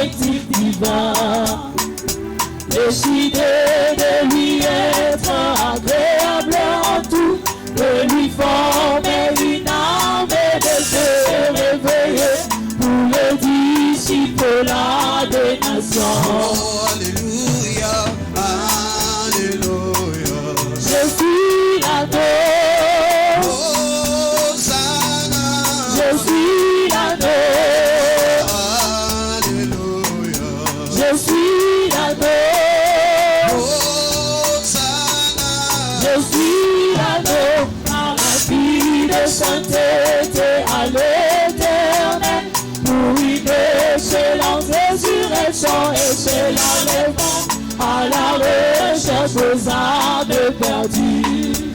objectif divin. Décider de lui être agréable en tout, de lui former une armée de se réveiller pour le disciple-là des nations. Oh, alléluia, alléluia. Je suis l'agneau. Hosanna. Je suis l'agneau. Alléluia. Je suis l'agneau. Hosanna. Je suis l'agneau. Par la vie de sainteté à l'éternel, pour une excellente résurrection et c'est l'enlèvement à la recherche aux âmes perdues.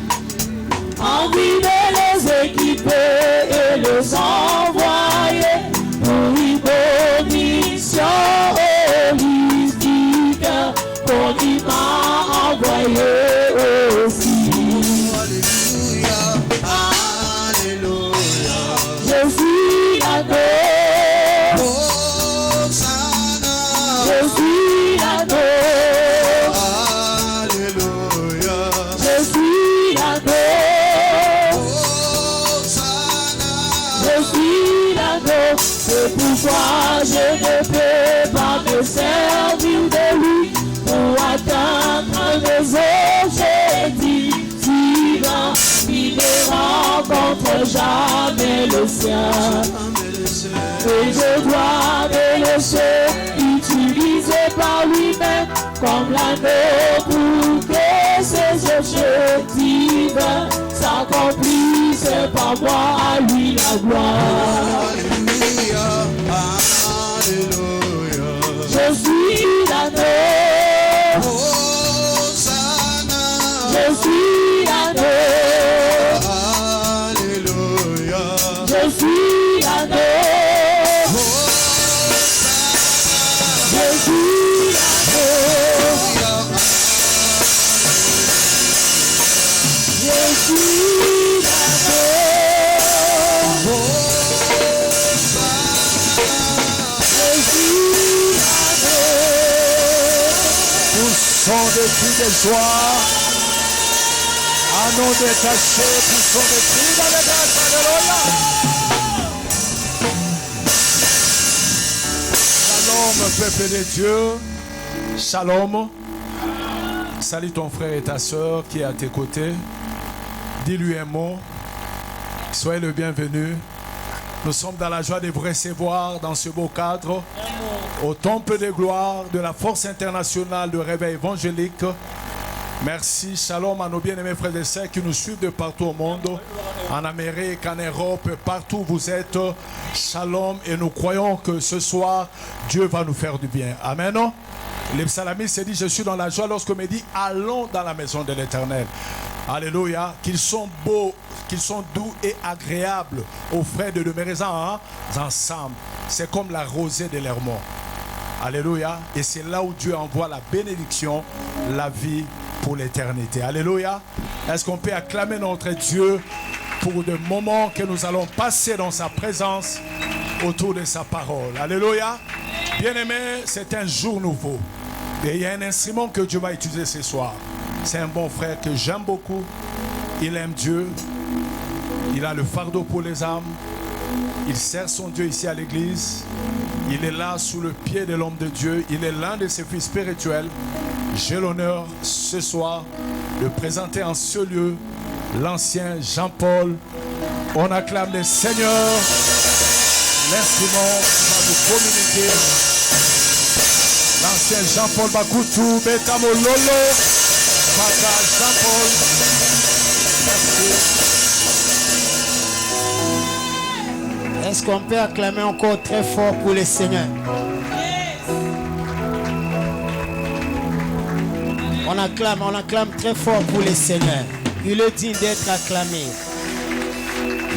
Envie de les équiper et les envoyer pour une mission holistique qu'on y m'a envoyé aussi. Alléluia, alléluia. Je suis l'agneau. Hosanna. Je suis l'agneau. Alléluia. Je suis l'agneau. Hosanna. Je suis l'agneau. C'est pourquoi je ne peux pas me servir de lui pour atteindre mes objectifs divins. Il ne rencontre jamais le sien. Et je dois me laisser utiliser par lui-même comme l'agneau pour que ses objectifs s'accomplissent par moi, à lui la gloire. Alléluia, alléluia. Je suis l'agneau. Hosanna. Je suis l'agneau. Alléluia. Je suis l'agneau. Je suis l'agneau. Je suis l'agneau. Je suis l'agneau. Poussons des cris de joie. À nous détacher, poussons des cris d'allégresse. Alléluia. Shalom, peuple de Dieu. Shalom. Salut ton frère et ta soeur qui est à tes côtés. Dis-lui un mot. Soyez le bienvenu. Nous sommes dans la joie de vous recevoir dans ce beau cadre au temple de gloire de la force internationale de réveil évangélique. Merci, shalom à nos bien-aimés frères et sœurs qui nous suivent de partout au monde, en Amérique, en Europe, partout où vous êtes. Shalom, et nous croyons que ce soir, Dieu va nous faire du bien. Amen. Le psalmiste s'est dit, je suis dans la joie lorsqu'on me dit, allons dans la maison de l'Éternel. Alléluia, qu'ils sont beaux, qu'ils sont doux et agréables aux frères de demeurer ensemble. C'est comme la rosée de l'Hermon. Alléluia, et c'est là où Dieu envoie la bénédiction, la vie pour l'éternité. Alléluia. Est-ce qu'on peut acclamer notre Dieu pour des moments que nous allons passer dans sa présence autour de sa parole. Alléluia. Bien-aimé, c'est un jour nouveau. Et il y a un instrument que Dieu va utiliser ce soir. C'est un bon frère que j'aime beaucoup. Il aime Dieu. Il a le fardeau pour les âmes. Il sert son Dieu ici à l'église. Il est là sous le pied de l'homme de Dieu. Il est l'un de ses fils spirituels. J'ai l'honneur ce soir de présenter en ce lieu l'ancien Jean-Paul. On acclame le Seigneur. L'instrument va nous communiquer. L'ancien Jean-Paul Bakoutou, Betamo Lolo, Papa Jean-Paul. Merci. Est-ce qu'on peut acclamer encore très fort pour le Seigneur? On acclame très fort pour le Seigneur. Il est digne d'être acclamé.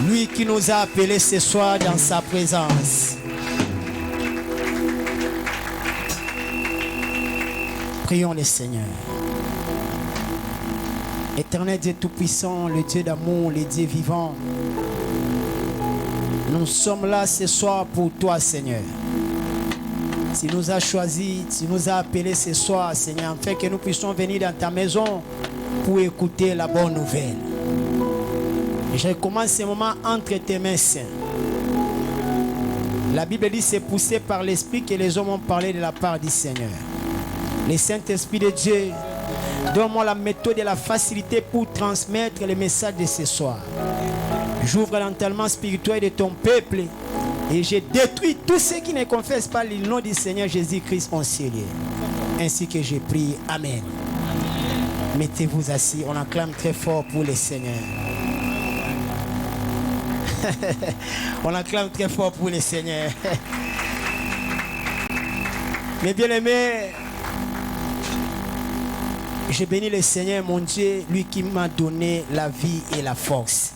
Lui qui nous a appelés ce soir dans sa présence. Prions le Seigneur. Éternel Dieu Tout-Puissant, le Dieu d'amour, le Dieu vivant. Nous sommes là ce soir pour toi, Seigneur. Tu nous as choisis, tu nous as appelés ce soir, Seigneur, afin que nous puissions venir dans ta maison pour écouter la bonne nouvelle. Je commence ce moment entre tes mains, Saint. La Bible dit c'est poussé par l'Esprit que les hommes ont parlé de la part du Seigneur. Le Saint-Esprit de Dieu, donne-moi la méthode et la facilité pour transmettre le message de ce soir. J'ouvre l'entendement spirituel de ton peuple et je détruis tous ceux qui ne confessent pas le nom du Seigneur Jésus-Christ en Seigneur. Ainsi que j'ai prié. Amen. Mettez-vous assis. On acclame très fort pour le Seigneur. On acclame très fort pour le Seigneur. Mes bien-aimés, je bénis le Seigneur, mon Dieu, lui qui m'a donné la vie et la force.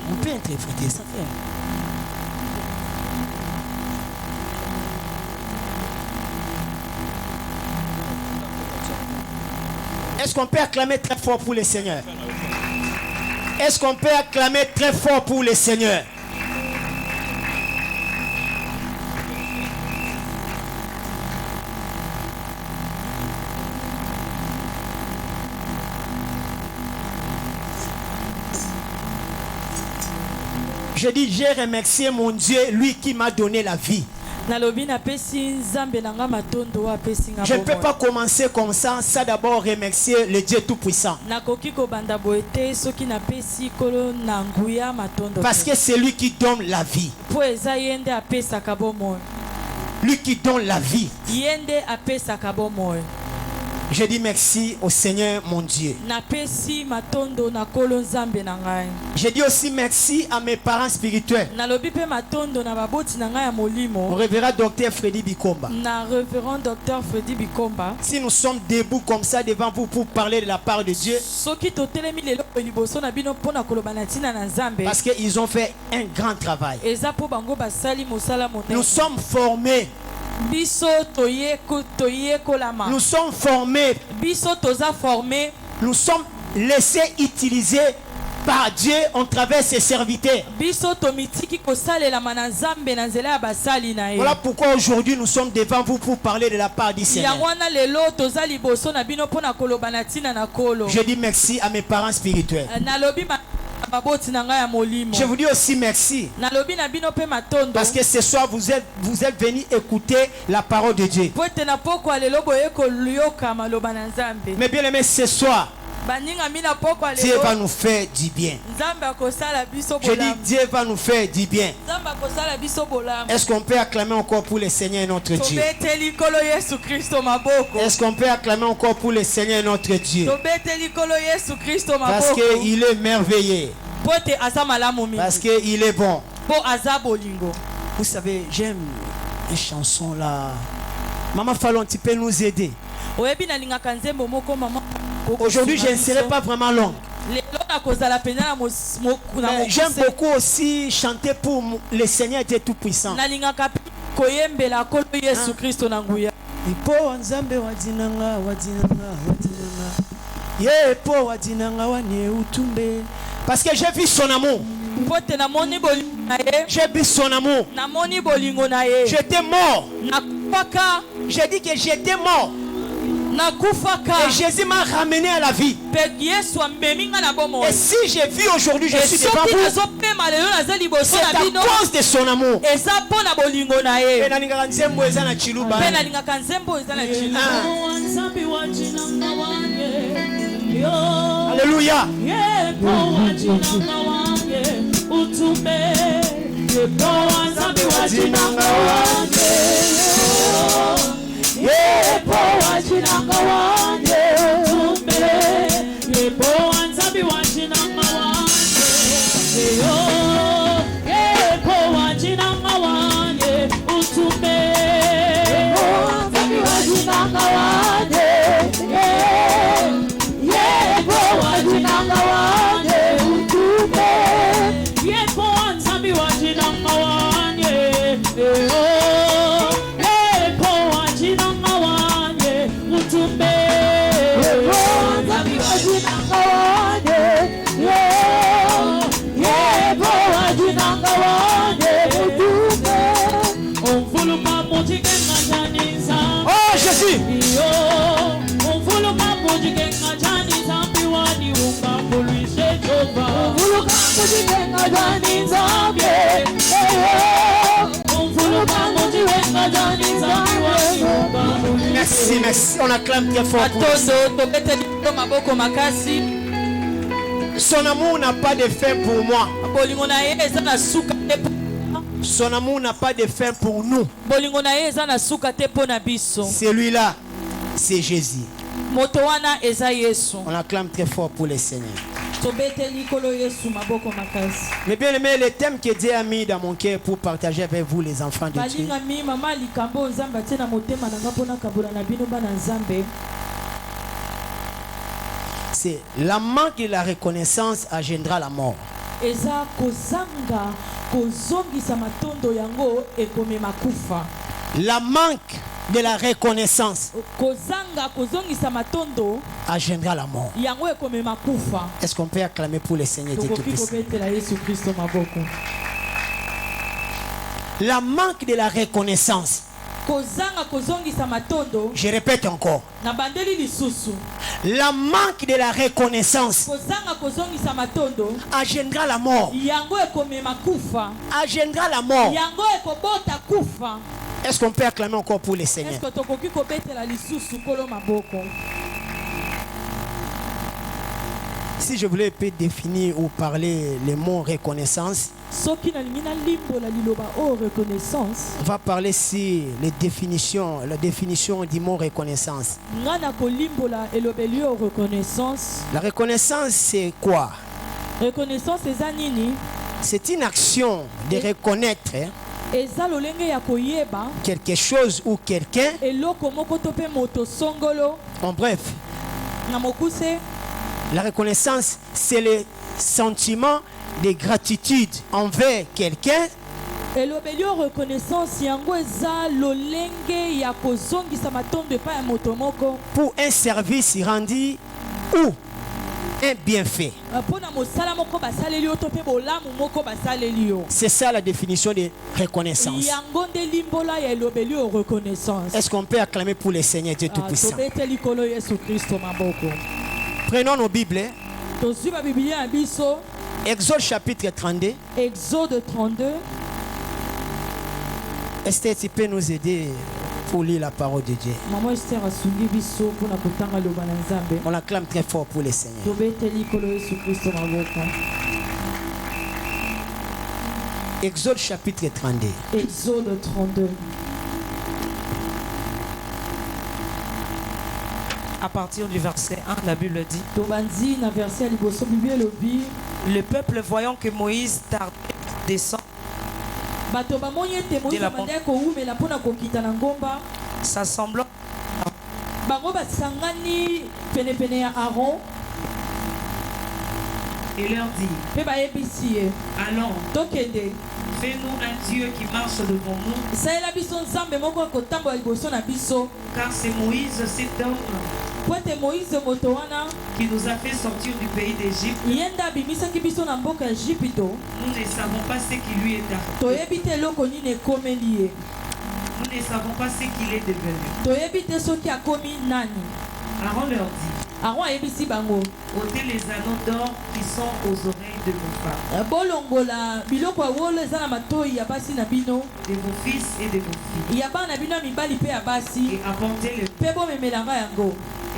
On peut interpréter, ça fait. Est-ce qu'on peut acclamer très fort pour le Seigneur? Est-ce qu'on peut acclamer très fort pour le Seigneur? Je dis, j'ai remercié mon Dieu, lui qui m'a donné la vie. Je ne peux pas commencer comme ça, sans d'abord remercier le Dieu Tout-Puissant. Parce que c'est lui qui donne la vie. Lui qui donne la vie. Je dis merci au Seigneur mon Dieu. Je dis aussi merci à mes parents spirituels. Mon révérend docteur Freddy Bikomba. Si nous sommes debout comme ça devant vous pour parler de la part de Dieu, parce qu'ils ont fait un grand travail. Nous sommes formés. Nous sommes formés. Nous sommes laissés utiliser par Dieu en travers ses serviteurs. Voilà pourquoi aujourd'hui nous sommes devant vous pour parler de la part du Seigneur. Je dis merci à mes parents spirituels. Je vous dis aussi merci. Parce que ce soir vous êtes venus écouter la parole de Dieu. Mais bien aimé, ce soir Dieu va nous faire du bien. Je dis Dieu va nous faire du bien. Est-ce qu'on peut acclamer encore pour le Seigneur notre Dieu? Est-ce qu'on peut acclamer encore pour le Seigneur notre Dieu? Parce qu'il est merveilleux. Parce qu'il est bon. Vous savez, j'aime une chanson là. Maman Fallon, tu peux nous aider? Aujourd'hui, je ne serai pas vraiment long. J'aime beaucoup aussi chanter pour le Seigneur Dieu Tout-Puissant. Parce que j'ai vu son amour. J'ai vu son amour. J'étais mort. J'ai dit que j'étais mort. Et Jésus m'a ramené à la vie. Et si j'ai vu aujourd'hui, je suis devant vous, c'est à cause de son amour. Alléluia. Merci, merci. On acclame très fort. Son amour n'a pas de fin pour moi. Son amour n'a pas de fin pour nous. Celui-là, c'est Jésus. On acclame très fort pour le Seigneur. Mais bien aimé, le thème que Dieu a mis dans mon cœur pour partager avec vous les enfants de Dieu, c'est la manque de la reconnaissance engendra la mort. La manque de la reconnaissance engendra la mort. Est-ce qu'on peut acclamer pour le Seigneur Dieu Tout-Puissant? La manque de la reconnaissance. Je répète encore. La manque de la reconnaissance engendra la mort. Engendra la mort. Est-ce qu'on peut acclamer encore pour le Seigneur? Si je voulais définir ou parler le mot reconnaissance, on va parler si la définition du mot reconnaissance. La reconnaissance, c'est quoi? C'est une action de reconnaître quelque chose ou quelqu'un. En bref, la reconnaissance, c'est le sentiment de gratitude envers quelqu'un pour un service rendu ou un bienfait. C'est ça la définition de reconnaissance. Est-ce qu'on peut acclamer pour le Seigneur Dieu Tout-Puissant? Prenons nos Bibles. Exode chapitre 32. Exode 32. Esther, tu peux nous aider pour lire la parole de Dieu. On acclame très fort pour le Seigneur. Exode chapitre 32. Exode 32. À partir du verset 1, la Bible dit: le peuple, voyant que Moïse tardait à descendre de la montagne, s'assemblant et leur dit: allons, fais-nous un Dieu qui marche devant nous, car c'est Moïse, cet homme, qui nous a fait sortir du pays d'Égypte. Nous ne savons pas ce qui lui est arrivé. Nous ne savons pas ce qu'il est devenu. Aaron leur dit: ôtez les anneaux d'or qui sont aux oreilles de vos femmes, de vos fils et de vos filles, et apportez-les.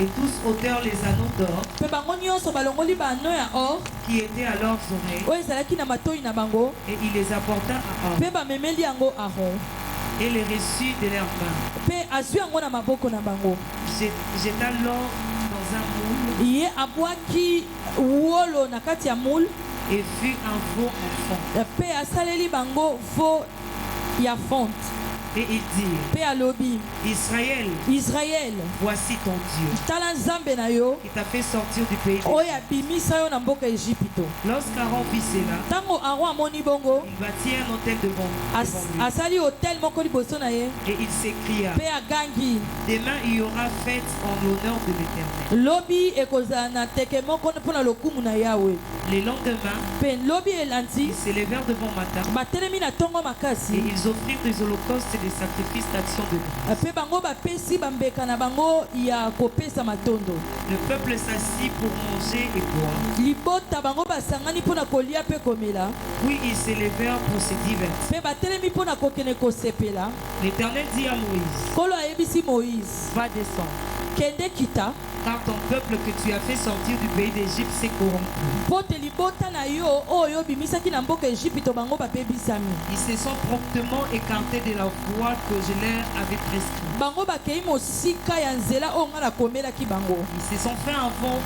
Et tous ôtèrent les anneaux d'or qui étaient à leurs oreilles, et il les apporta à Aaron, et les reçut de leurs mains. Jeta l'or dans un moule, et fut un veau enfant. Et il dit: Israël, voici ton Dieu, qui t'a fait sortir du pays d'Égypte. Lorsqu'Aaron vit cela, il bâtit un autel devant lui, et il s'écria: demain il y aura fête en l'honneur de l'Éternel. Les lendemains, ils s'élevèrent devant Matha et ils offrirent des holocaustes et des sacrifices d'action de grâce. Le peuple s'assit pour manger et boire. Puis ils s'élevèrent pour se divertir. L'Éternel dit à Moïse, va descendre. Car ton peuple que tu as fait sortir du pays d'Égypte s'est corrompu. Ils se sont promptement écartés de la voie que je leur avais prescrite. Ils se sont fait un veau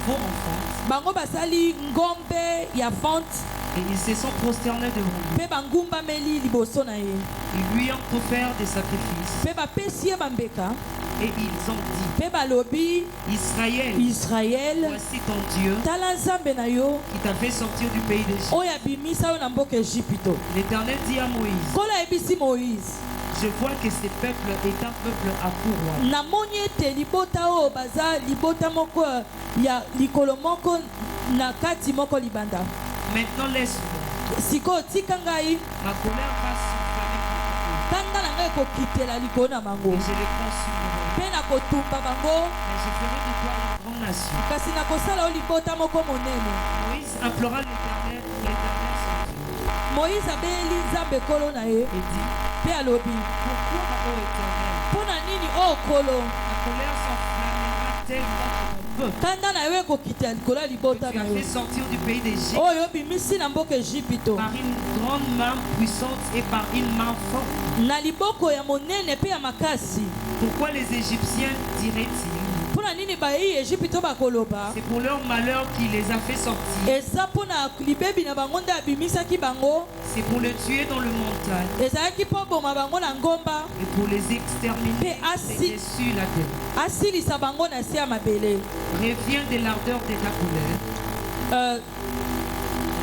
enfant. Et ils se sont prosternés devant lui. Ils lui ont offert des sacrifices. Et ils ont dit, Israël, voici ton Dieu qui t'a fait sortir du pays d'Égypte. L'Éternel dit à Moïse, je vois que ce peuple est un peuple à pourroir. Maintenant laisse-moi. Ma colère va s'enflammer contre eux. Et je les consumerai. Mais je ferai de toi une grande nation. Moïse implora l'Éternel Moïse abeli Nzambe kolo na ye et dit, pe alobi pourquoi, ô Éternel, pona nini o kolo ma colère s'enflammera tellement kanda na yo ekokita likolo ya libota tu na as yo fait sortir du pays d'Égypte oyo obimisi na mboka Ejipito par une grande main puissante et par une main forte. na liboko ya monene pe ya makasi. Pourquoi les Égyptiens diraient-ils? Pona nini bayi Ejipito bakoloba C'est pour leur malheur qui les a fait sortir. eza pona libebi na bango nde abimisaki bango C'est pour les tuer dans le montagne ezalaki mpo boma bango na ngomba et pour les exterminer dessus la terre. asilisa bango na se ya mabele. Reviens de l'ardeur de ta colère.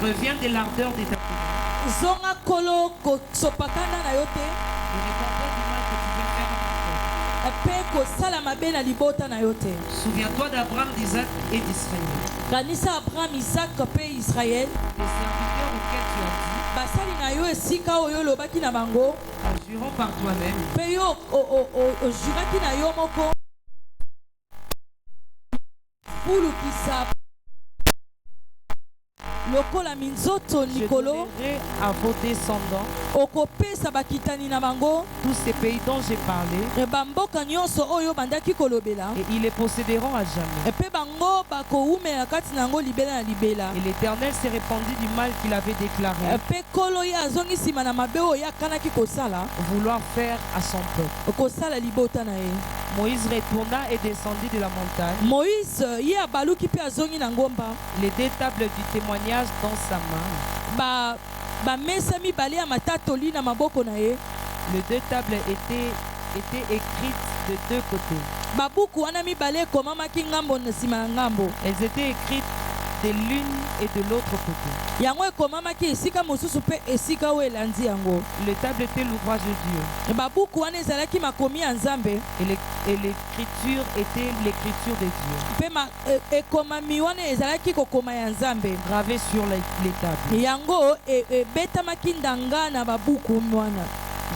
Reviens de l'ardeur de ta colère. zonga kolo kosopakanda na yo te Et récompense du mal que tu veux faire à ton peuple. mpe kosala mabe na libota na yo te. Souviens-toi d'Abraham, d'Isaac et d'Israël. kanisa Abraham, Isaac mpe Israel Les serviteurs auxquels tu as dit, basali na yo esika oyo olobaki na bango en jurant par toi-même, mpe yo ojuraki na yo moko bulukisa lokola minzoto je likolo donnerai à vos descendants okopesa bakitani na bango tous ces pays dont j'ai parlé, bamboka nyonso oyo bandaki kolobela et ils les posséderont à jamais. mpe bango bakowumela kati na yango libela na libela. Et l'Éternel s'est répandu du mal qu'il avait déclaré, mpe kolo ye azongi nsima na mabe oyo akanaki kosala vouloir faire à son peuple. kosala libota na ye. Moïse retourna et descendit de la montagne, moïse ye abaluki mpe azongi na ngomba les deux tables du témoignage dans sa main. bamesa mibale ya matatoli na maboko na ye. Les deux tables étaient écrites de deux côtés. babuku wana mibale ekomamaki ngambo na nsima na ngambo. Elles étaient écrites de l'une et de l'autre côté. yango ekomamaki esika mosusu mpe esika oyo elandi yango. Les tables étaient l'ouvrage de Dieu. babuku wana ezalaki makomi ya nzambe Et l'écriture était l'écriture de Dieu, mpe ekomami wana ezalaki kokoma ya nzambe. gravée sur les tables. yango ebetamaki ndanga na babuku wana.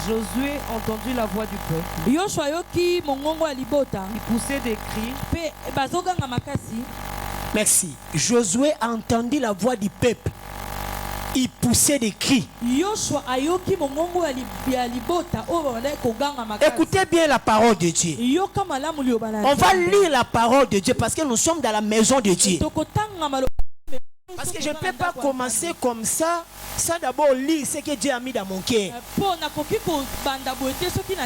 Josué entendit la voix du peuple. yoshua ayoki mongongo ya libota Il poussait des cris. mpe bazoganga makasi. Merci. Josué a entendu la voix du peuple. Il poussait des cris. yoshua ayoki mongongo ya libota oyo babandaki koganga makasi. Écoutez bien la parole de Dieu. yoka malamu liloba na On va Nzambe. lire la parole de Dieu parce que nous sommes dans la maison de Dieu. tokotanga maloba Parce que je ne peux pas commencer comme ça, sans d'abord lire ce que Dieu a mis dans mon cœur. mpo nakoki kobanda boye te soki na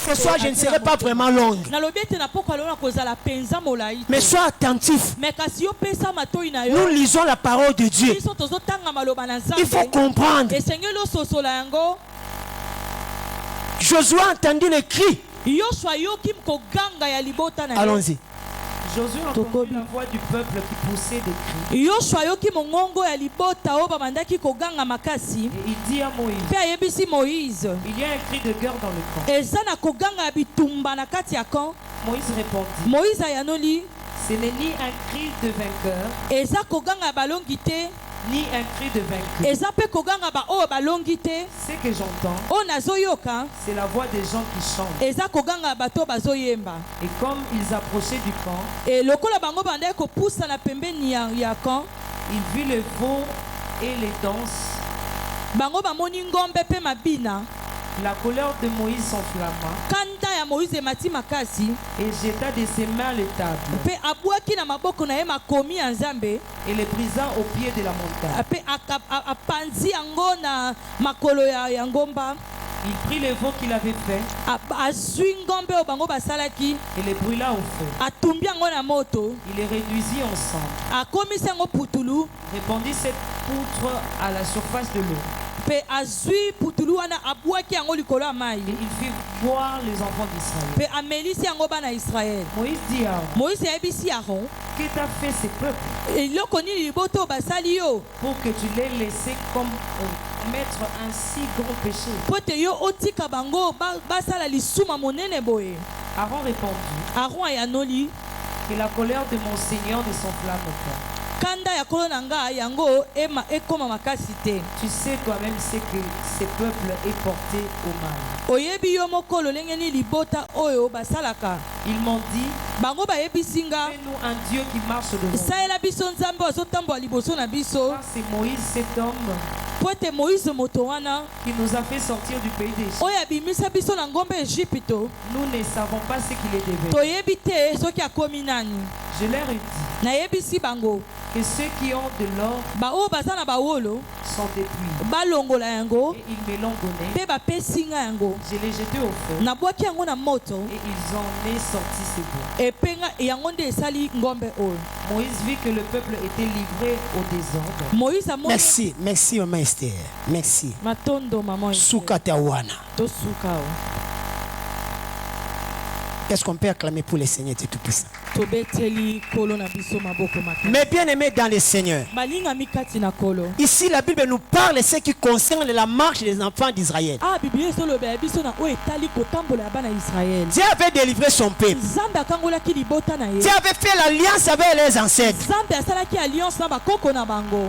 Ce soir, je ne serai pas vraiment longue. nalobi ete na poko alona kozala penza molai Mais sois attentif. me kasi yo pesa matoi na Nous yo lisons la parole de Dieu. biso tozotanga maloba na Il faut nzambe comprendre. esengeli ososola yango. Josué a entendu les cris. yoshua ayoki koganga ya libota na ye. Allons-y. Josué entendit la voix du peuple qui poussait des cris. yoshua ayoki mongongo ya libota oyo babandaki koganga makasi Et il dit à Moïse, mpe ayebisi moïse il y a un cri de guerre dans le camp. eza na koganga ya bitumba na kati ya camp. Moïse répondit, moïse ayanoli Ce n'est ni un cri de vainqueur, eza koganga balongi te, ni un cri de vaincu. eza pe koganga ba oyo balongi te. Ce que j'entends, Oyo nazoyoka c'est la voix des gens qui chantent. eza koganga bato bazoyemba. Et comme ils approchaient du camp, E lokola bango bandaki kopusana pembeni ya camp, ils virent le veau et les danses. bango bamoni ngombe pe mabina. La colère de Moïse s'enflamma Kanda ya Moïse emati makasi et jeta de ses mains le table pe abwaki na maboko na ye makomi ya Nzambe et les brisa au pied de la montagne. pe apanzi yango na makolo ya ngomba. Il prit le veau qu'il avait fait Azwi ngombe oyo bango basalaki, et les brûla au feu. atumbi yango na moto, Il les réduisit ensemble, akomisi yango putulu, répandit cette poutre à la surface de l'eau. pe azwi putulu wana abwaki yango likolo ya mai, Et il fit boire les enfants d'Israël. pe amelisi yango bana Israele. Moïse dit à Aaron, Moïse ayebisi Aron, que t'a fait ces peuples eloko nini liboto oyo basali yo pour que tu les laisses commettre un si grand péché? po ete yo otika bango basala lisuma monene boye. Aaron répondit, Aron ayanoli, que la colère de mon Seigneur ne s'enflamme pas. kanda ya kolo na nga yango ekoma makasi te. Tu sais toi-même ce que ces peuples est porté au mal. Oyebi yo moko lolenge nini libota oyo basalaka. Ils m'ont dit, Bango bayebisi nga, fais-nous un Dieu qui marche devant nous. saela biso Nzambe azotambola liboso na biso, Car c'est Moïse, cet homme, po ete Moïse moto wana qui nous a fait sortir du pays d'Égypte. oyo abimisa biso na ngombe Ejipito, Nous ne savons pas ce qu'il est devenu. toyebi te soki akomi nani. Je leur ai dit Nayebisi bango que ceux qui ont de l'or baoyo baza na bawolo sont dépouillés. balongola yango Et ils me l'ont donné. mpe bapesi nga yango, Je l'ai jeté au feu. nabwaki yango na moto, Et ils en est sorti ces bois. epenga yango nde esali ngombe oyo. Moïse vit que le peuple était livré au désordre. Moïse amoni Merci, merci maman Esther. Merci. matondo mama Sukata wana. tosuka o Qu'est-ce qu'on peut acclamer pour le Seigneur de Tout-Puissant? tobeteli kolo na biso maboko makasi. Mes bien-aimés dans le Seigneur, balingami kati na kolo. ici la Bible nous parle de ce qui concerne la marche des enfants d'Israël. Biblia ezolobela biso na oyo etali kotambola ya bana Israel. Dieu avait délivré son peuple. Nzambe akangolaki libota na ye. Dieu avait fait l'alliance avec les ancêtres. Nzambe asalaki alliance na bakoko na bango.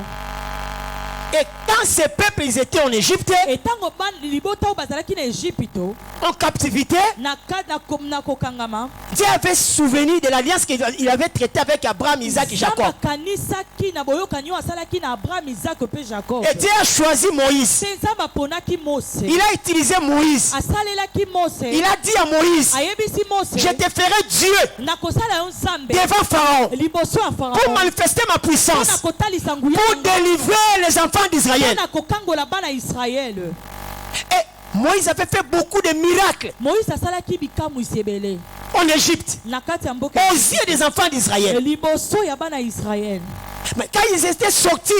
Et quand ces peuples ils étaient en Égypte, Etango libota oyo bazalaki na Ejipito, en captivité, na kokangama, Dieu avait souvenu de l'alliance qu'il avait traitée avec Abraham, Isaac et Nzambe Jacob. akanisaki na boyokani oyo asalaki na Abraham, Isaac pe Jacob. Et Dieu a choisi Moïse. Mpe Nzambe aponaki Mose. Il a utilisé Moïse. Asalelaki Mose. Il a dit à Moïse, Ayebisi Mose, je te ferai Dieu nakosala yo Nzambe devant Pharaon liboso ya pour Farao. manifester ma puissance, Nakotalisa nguya pour délivrer les enfants d'Israël. na kokangola bana Israël. Et Moïse avait fait beaucoup de miracles Moïse asalaki bikamwisi ebele en Égypte na kati ya mboka aux yeux des enfants d'Israël. liboso ya bana Israël. Mais quand ils étaient sortis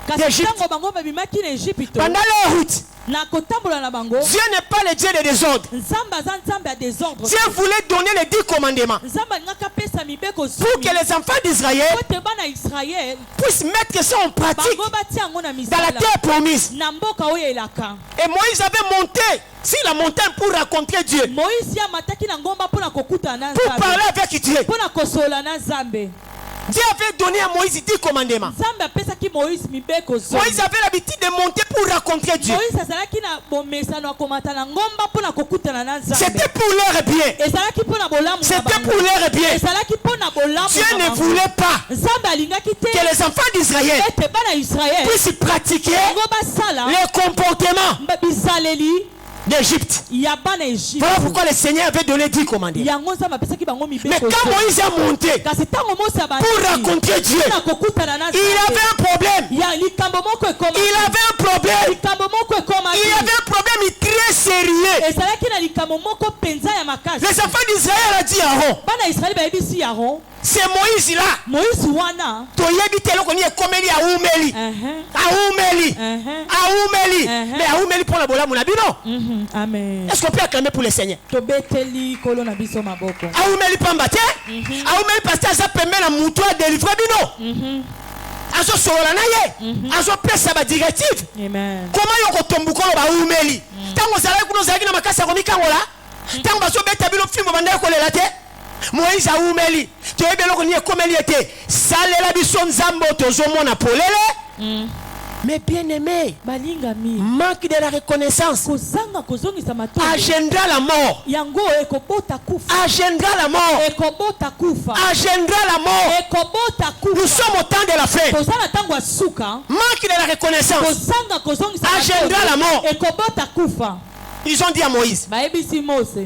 Kasi d'Égypte ntango bango babimaki na Ejipito pendant leur route, na kotambola na bango, Dieu n'est pas le Dieu des désordres. Nzambe aza Nzambe ya désordre. Dieu voulait donner les 10 commandements Nzambe alingaki apesa mibeko pour zomi que les enfants d'Israël po ete bana Israël puissent mettre ça en pratique bango batia yango na dans la misala terre promise. na mboka oyo elaka. Et Moïse avait monté sur la montagne pour rencontrer Dieu, Moïse amataki na ngomba mpo na kokutana na pour Nzambe, parler avec Dieu. mpo na kosola na Nzambe. Dieu avait donné à Moïse 10 commandements. Nzambe apesaki Moïse mibeko zomi. Moïse avait l'habitude de monter pour rencontrer Dieu. Moïse azalaki na bomesano ya komata na ngomba mpo na kokutana na Nzambe. C'était pour leur bien. Ezalaki mpo na bolamu na C'était bango. pour leur bien. Ezalaki mpo na bolamu Dieu na ne bango. voulait pas Nzambe alingaki te que les enfants d'Israël ete bana Israel puissent pratiquer bango basala les comportements bisaleli d'Égypte. ya bana Égypte. Voilà pourquoi le Seigneur avait donné 10 commandements. yango Nzambe apesaki bango Mais mibeko quand zomi. Moïse a monté kasi ntango Mose pour rencontrer Dieu, na kokutana na il avait un problème. ya likambo moko ekoma Il avait un problème. likambo moko ekoma Il avait un problème très sérieux. ezalaki na likambo moko mpenza ya makasi. Les enfants d'Israël ont dit à Aaron, bana Israeli bayebisi Yaron, c'est Moïse là. Moïse wana Toyebi telo koni ekomeli a umeli. Aoumeli. Mais Aoumeli pour la bola munabino. amen. Est-ce qu'on peut acclamer pour le Seigneur? tobeteli kolo na biso maboko. Aoumeli pambate. Aoumeli parce que ça permet la moutoua de délivrer bino. Azo solola na ye. Azo pesa ba directive. Amen. Comment yoko tombukolo ba Aoumeli? Tango zala kuno zaki na makasa ko mikangola. Tango baso beta bino fimbo banda ko lela te. Moïse a oumeli. Tu es beloko ni comme il était. Salela biso nzambo tozomona polele. Mais bien aimé, balingami manque de la reconnaissance kozanga kozongisa matondo agendra la mort. yango ekobota kufa Agendra la mort. ekobota kufa Agendra la mort. ekobota Nous kufa sommes au temps de la fête. tozala ntango ya suka Manque de la reconnaissance. kozanga kozongisa Agendra la mort. ekobota kufa Ils ont dit à Moïse, bayebisi mose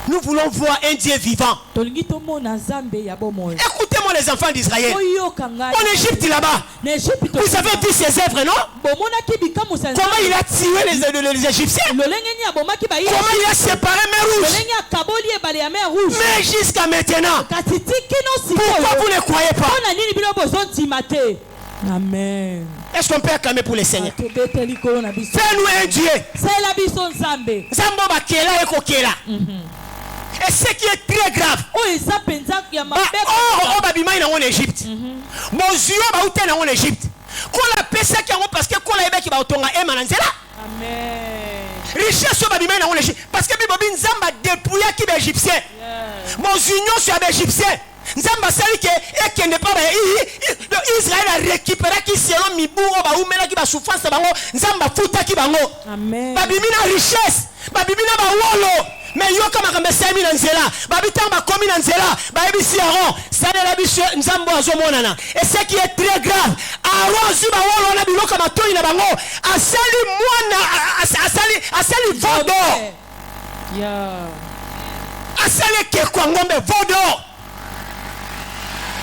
nous voulons voir un Dieu vivant. tolingi tomona nzambe ya bomoi Écoutez-moi les enfants d'Israël. oyoka ngai En Égypte là-bas, na Egypte vous avez vu ses œuvres, non? bomonaki bikamusa Comment il a tué les Égyptiens? lolenge nini abomaki bayi Comment il a séparé mer rouge? lolenge akaboli ebale ya mer rouge Mais jusqu'à maintenant, kasi tikino pourquoi vous sikoyo ne croyez pas? mpona nini bino bozondima te amen Est-ce qu'on peut acclamer pour les seigneurs? tobeteli kolo na biso Fais-nous un Dieu. salela biso nzambe Zambo bakela ekokela. Et ce qui est très grave, oyo eza mpenza ya mabe or babimai nango en Égypte. Bozio baute nango en Égypte. Kola pesaki yango parce que kola ebeki baotonga ema na nzela. amen Richesse oyo babimai nango en Égypte. Parce que bibobi nzamba dépouillaki baégyptien. Bozwi nyonso ya baégyptien. Nzamba asali ke ekende pa Israël a récupéraki selon mibu oyo baumelaki basouffrance na bango. Nzamba afutaki bango. amen Babimi na richesse. Babimi na bawolo. Mais yoka makambe sami na nzela babitang bakomi na nzela bayebisi Aaron salela biso nzambo azomonana. Et ce qui est très grave, Aaron zi bawolo na biloka matoi na bango asali mwana asali vodo asali keko ngombe vodo.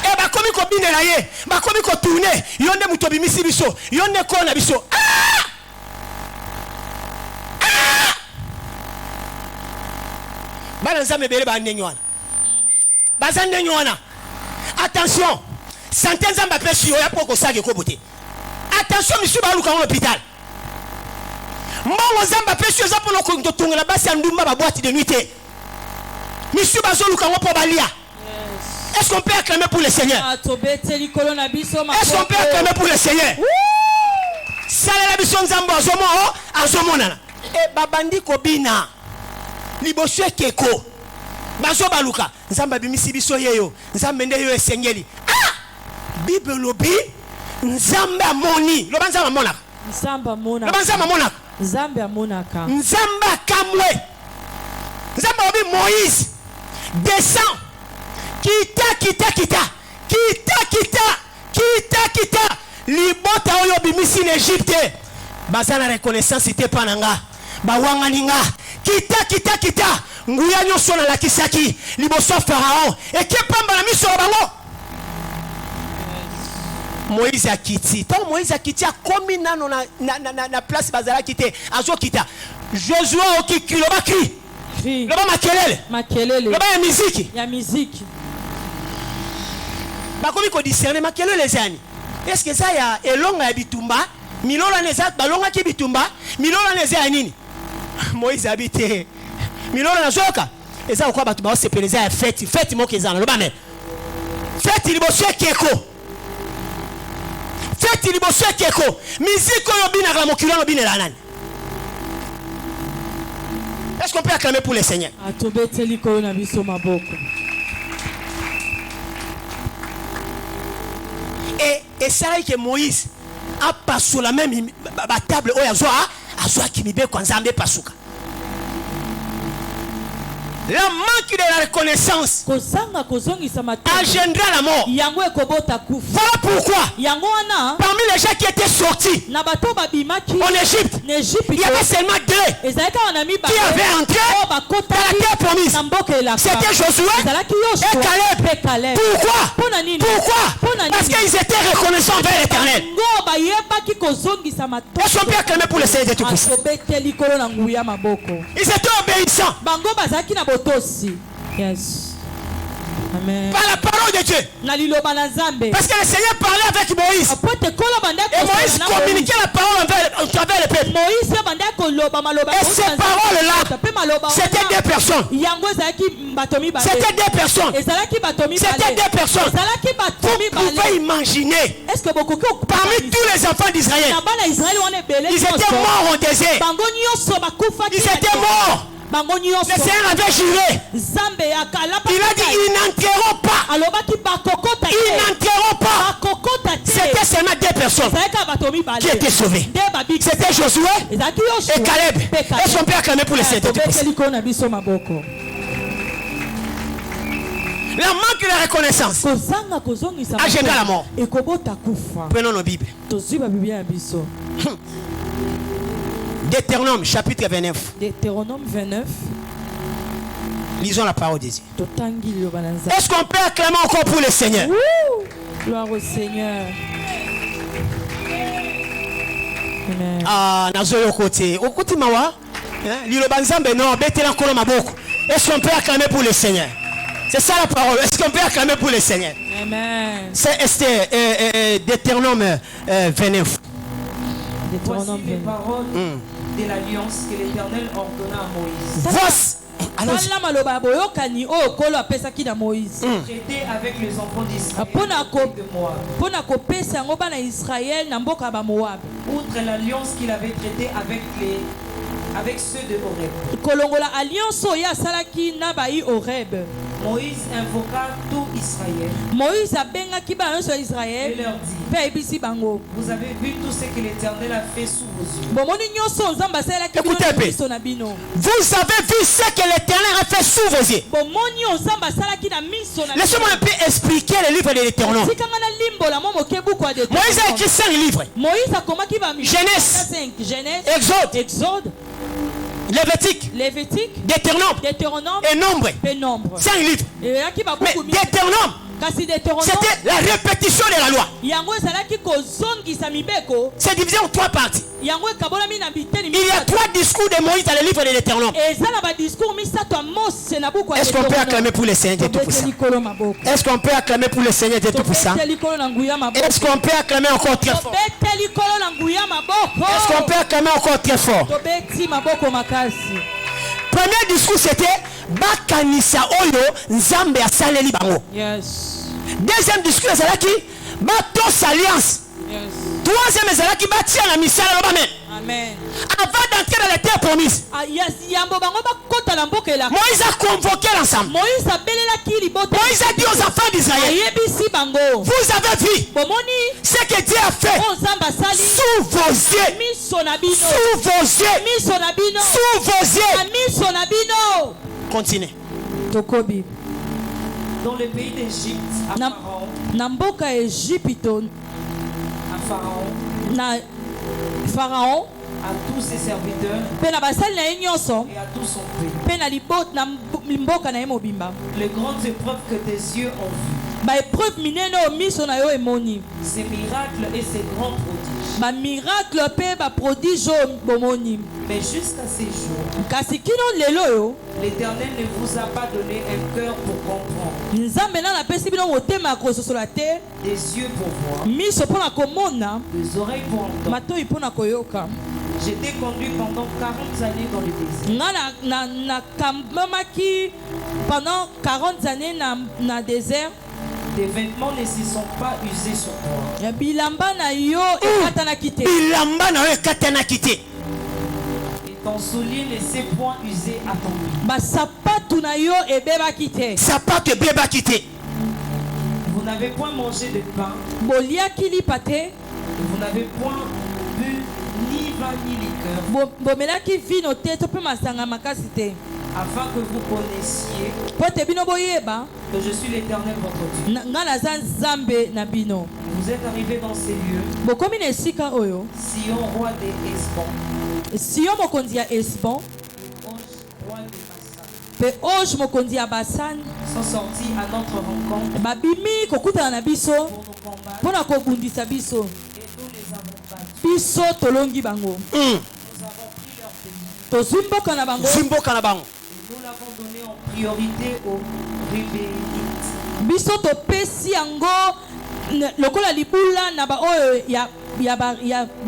Et bakomi ko binela ye bakomi ko tourner yonde muto bimisi biso yonde ko na biso Attention, centaines de personnes pour ça que attention, monsieur Balouka à l'hôpital. Mon zamba pêche pour le compte de la base en Dumba boîte de nuit. Monsieur Bazolouka pour Balia. Est-ce qu'on peut acclamer pour le Seigneur? Est-ce qu'on peut acclamer pour le Seigneur? Salela bison zamba azomona. Et babandi kobina. Liboso keko bazo baluka nzamba bimisi biso yeyo nzambe nde yo esengeli bible lobi nzamba amoni loba nzamba monaka loba nzamba monaka nzambe amonaka nzamba kamwe nzamba lobi Moïse descend kita libota oyo bimisi en Égypte bazana reconnaissance ite pananga bawanganinga kita nguya nyoso na lakisaki liboso Pharaon et que pamba na miso bango Moïse a quitté. Tant Moïse a quitté a commis na place bazala quitté azo kita Josué oki kilo bakri loba makelele loba ya musique bakomi ko discerner makelele zani est-ce que ça ya elonga ya bitumba milolo neza balonga ki bitumba milolo neza ya nini Moïse habite milolo na zoka eza kwa batu ba sepeleza ya fête mokezana loba me fête liboso keko fête liboso keko miziko yo bina la mokilo no bina la nani. Est-ce qu'on peut acclamer pour le Seigneur? Atobeteli ko na biso maboko. Et c'est là que Moïse a passé la même table où il a kimibe kwa nzambe pasuka. La manque de la reconnaissance engendra la mort. Voilà pourquoi parmi les gens qui étaient sortis en Égypte, il y avait seulement deux qui avaient entré dans la terre promise. C'était Josué et Caleb. Pourquoi? Parce qu'ils étaient reconnaissants envers l'Éternel. Est-ce qu'on peut acclamer pour le Seigneur de Tout-Puissant? Ils étaient obéissants. Yes. Amen. Par la parole de Dieu. Parce que le Seigneur parlait avec Moïse. Et Moïse communiquait la parole envers le peuple. Et ces paroles-là, c'était deux personnes. C'était deux personnes. C'était deux personnes. Vous pouvez imaginer, parmi tous les enfants d'Israël, ils étaient morts au désert. Ils étaient morts bango Le nyonso Seigneur avait juré. Nzambe akala Il a dit, ils n'entreront pas. alobaki bakokota Ils n'entreront pas. bakokota te C'était seulement deux personnes ezalaki bato mibale qui étaient sauvées. nde babiki C'était Josué ezalaki et Caleb. Est-ce qu'on peut acclamer pour les saints? tobeteli ko na biso maboko La manque de reconnaissance kozanga kozongisa agenda la mort. ekobota kufa Prenons nos Bibles. tozwi babiblia ya biso Deutéronome chapitre 29. Deutéronome 29 Lisons la parole de Dieu. totangi liloba na Nzambe. Est-ce qu'on peut acclamer encore pour le Seigneur? Wouh! Gloire au Seigneur. Amen. Ah, nazoyo au côté mawa. Liloba Nzambe non, betela kolo maboko. Est-ce qu'on peut acclamer pour le Seigneur? C'est ça la parole. Est-ce qu'on peut acclamer pour le Seigneur? Amen. C'est Deutéronome 29. Deutéronome Voici les 29. paroles de l'alliance que l'Éternel ordonna à Moïse. Voici. Allons-y. Tala maloba boyokani oyo kolo apesaki na Moïse. Traité avec les enfants d'Israël et de Moab. Mpona kopesa yango bana Israël na mboka ya bamoabe. Outre l'alliance qu'il avait traitée avec ceux de Horeb. kolongola alliance oyo asalaki na bai Horeb. Moïse invoqua tout Israël Moïse abengaki bana nyonso ya et Israël leur dit: mpe ayebisi bango Vous avez vu tout ce que l'Éternel a fait sous vos yeux. bomoni nyonso nzambe asalelaki bino Écoutez na un peu. miso na bino. Vous avez vu ce que l'Éternel a fait sous vos yeux. bomoni oyo nzambe asalaki na miso na Laissez-moi un peu expliquer le livre de l'Éternel. tikanga na limbola mo moke buku ya Moïse a écrit 5 livres. Moïse akomaki ba Genèse. 5 Genèse, Exode, Lévitique, Lévitique, Deutéronome Deutéronome et Nombre. et Nombre. 5 livres. Eyaki ba Mais buku mi Deutéronome, kasi Deutéronome c'était la répétition de la loi. yango ezalaki kozongisa mibeko C'est divisé en 3 parties. yango ekabolami na biteni Il y a 3 discours de Moïse dans le livre de l'Éternel. eza na badiscours misato ya Mose na buku ya Est-ce qu'on peut acclamer pour le Seigneur Dieu Tout-Puissant? tobeteli kolo maboko Est-ce qu'on peut acclamer pour le Seigneur Dieu Tout-Puissant? tobeteli kolo na nguya maboko Est-ce qu'on peut acclamer encore très fort? tobeteli kolo na nguya Est-ce qu'on maboko peut acclamer encore très fort? tobeti maboko makasi. Premier discours c'était Bakanisa Oyo Nzambe asaleli bango. Yes. Deuxième discours ezalaki Batos Alliance. Yes. Troisième ezalaki Batia na misala loba men. Amen. Avant d'entrer dans la terre promise, Ah, yes, yambo bango bakota na mboka elaka. Moïse a convoqué l'ensemble. Moïse abelelaki libota. Moïse a dit aux enfants d'Israël, ayebisi bango. vous avez vu Bomoni ce que Dieu a fait oyo nzambe asali sous vos yeux. miso na bino. Sous vos yeux. Miso na bino. Sous vos Na yeux. miso na bino. Continue. Tokobi. Dans le pays d'Égypte, à Na, Pharaon, na mboka ya Egypte na Pharaon à tous ses serviteurs mpe na basali na ye nyonso et à tout son pays. mpe na mboka na ye mobimba Les grandes épreuves que tes yeux ont vues, baepreuve minene oyo miso na yo emoni ces miracles et ces grands prodiges. bamiracle mpe baprodige oyo bomoni Mais jusqu'à ces jours, kasi kino lelo oyo l'Éternel ne vous a pas donné un cœur pour comprendre, nzambe nano apesi bino motema ya kososola te des yeux pour voir, miso mpo na komona des oreilles pour entendre. matoi mpo na koyoka. J'ai été conduit pendant 40 années dans le désert. nga nakambamaki pendant 40 années na désert. Tes vêtements ne s'y sont pas usés sur toi. bilamba na yo ekatanaki te Bilamba na yo ekatanaki te. Et ton soulier ne s'est point usé à ton pied. basapatu na yo ebebaki te Sapato ebebaki te. Vous n'avez point mangé de pain, boliaki lipa te et vous n'avez point bu ni vin ni liqueur, bomelaki vino te to mpe masanga makasi te afin que vous connaissiez po ete bino boyeba que je suis l'Éternel votre Dieu. nga naza nzambe na bino. Vous êtes arrivés dans ces lieux, bokomi na esika oyo Sion, roi des Hesbon, siyo mokonzi ya esbon Oge, roi des Bassan, mpe oge mokonzi ya basani sont sortis à notre rencontre babimi kokutana na biso pour nous combattre, mpo na kobundisa biso et nous les avons battus. biso tolongi bango Nous avons pris leur pays, tozwi mboka na bango Zimboka na bango. et nous l'avons donné en priorité aux Rubénites, biso topesi yango lokola libula na baoyo ya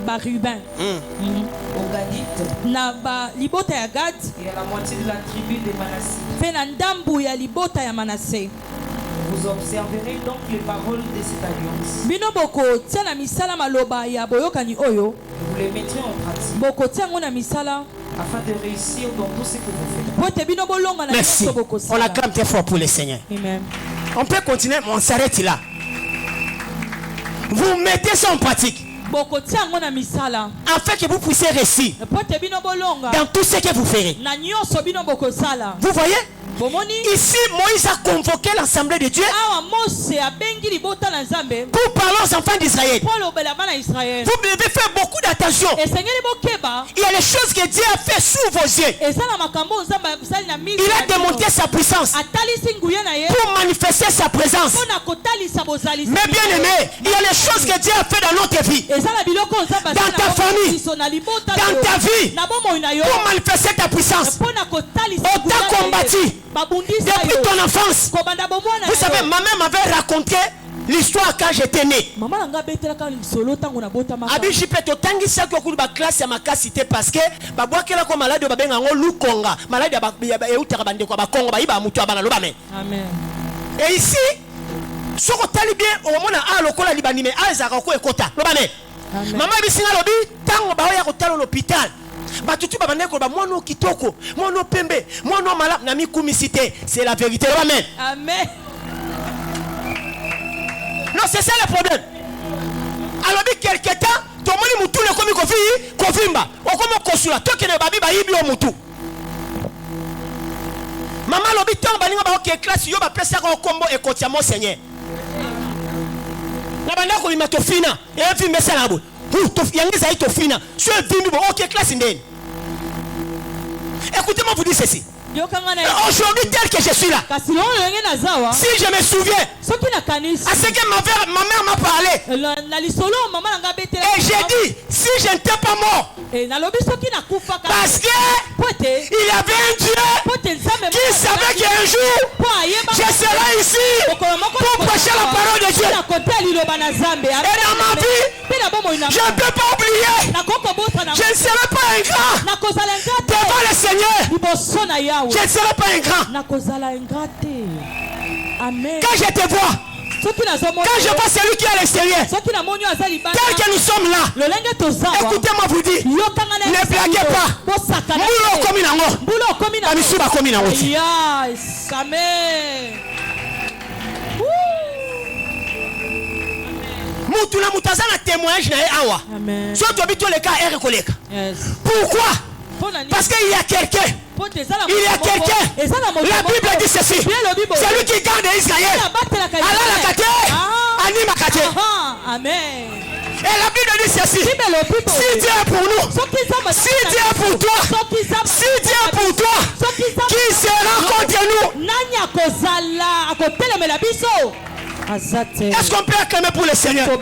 baruben aux Gadites na libota ya Gad et à la moitié de la tribu des Manassés. mpe na ndambu ya libota ya Manase. Vous observerez donc les paroles de cette alliance. bino bokotia na misala maloba ya boyokani oyo Vous les mettrez en pratique. bokotia yango na misala afin de réussir dans tout ce que vous faites. Merci. On acclame très fort pour le Seigneur. Amen. On peut continuer, mais on s'arrête là. Vous mettez ça en pratique. Afin que vous puissiez réussir dans tout ce que vous ferez. Vous voyez? Ici, Moïse a convoqué l'assemblée de Dieu pour parler aux enfants d'Israël. Vous devez faire beaucoup d'attention. Il y a les choses que Dieu a fait sous vos yeux. Il a démontré sa puissance pour manifester sa présence. Mais bien aimé, il y a les choses que Dieu a fait dans notre vie, dans ta famille, dans ta vie, pour manifester ta puissance. On t'a combattu depuis ton enfance. Vous savez, ma mère m'avait raconté l'histoire quand j'étais né. Abi peut tangi ça ko kuba classe ya makasité parce que babwakela ko malade babenga ngo lukonga malade ya utaka bande ko ba Kongo ba iba mutu abana loba me. Amen. Et ici soko tali bien au mona a lokola libani me azaka ko ekota loba me. Maman bisinga lobi tango ba ya ko talo l'hôpital. Batutu babane ko ba mono kitoko mono pembe mono mala na mikumisité, c'est la vérité. Amen. Amen. Non, c'est ça le problème. Alors, quelque temps, tout le monde moutou le komi kofimba. O komo kosula, to kene babi ba yibi o moutou. Maman lobi ton balinga ba ok classe yo ba pesa ko kombo e kotia mon Seigneur. Na banda ko imato fina, e fi mesa na bo. To yangiza ito fina. So vimbi bo ok classe ndeni. Écoutez-moi vous dire ceci. Aujourd'hui tel que je suis là, si je me souviens à ce que ma mère m'a parlé, et j'ai dit si je n'étais pas mort, parce que il y avait un Dieu qui savait qu'un jour je serai ici pour prêcher la parole de Dieu. Et dans ma vie, je ne peux pas oublier, je ne serai pas un grand devant le Seigneur. Je ne serai pas un grand. Amen. Quand je te vois, quand je vois celui qui est à l'extérieur, tel que nous sommes là, écoutez-moi vous dire, ne blaguez pas. Moulo komi nango. Amisuba komi nango. Yes. Amen. Moutuna moutaza na témoignage na awa. Amen. Soit tu habites le cas et recollecte. Pourquoi? Parce qu'il y a quelqu'un. Il y a quelqu'un. La Bible dit ceci. C'est lui qui garde Israël. Allah la kate. Anima kate. Amen. Et la Bible dit ceci. Si Dieu est pour nous, si Dieu est pour toi, si Dieu est pour toi, qui sera contre nous? Est-ce qu'on peut acclamer pour le Seigneur? Il y a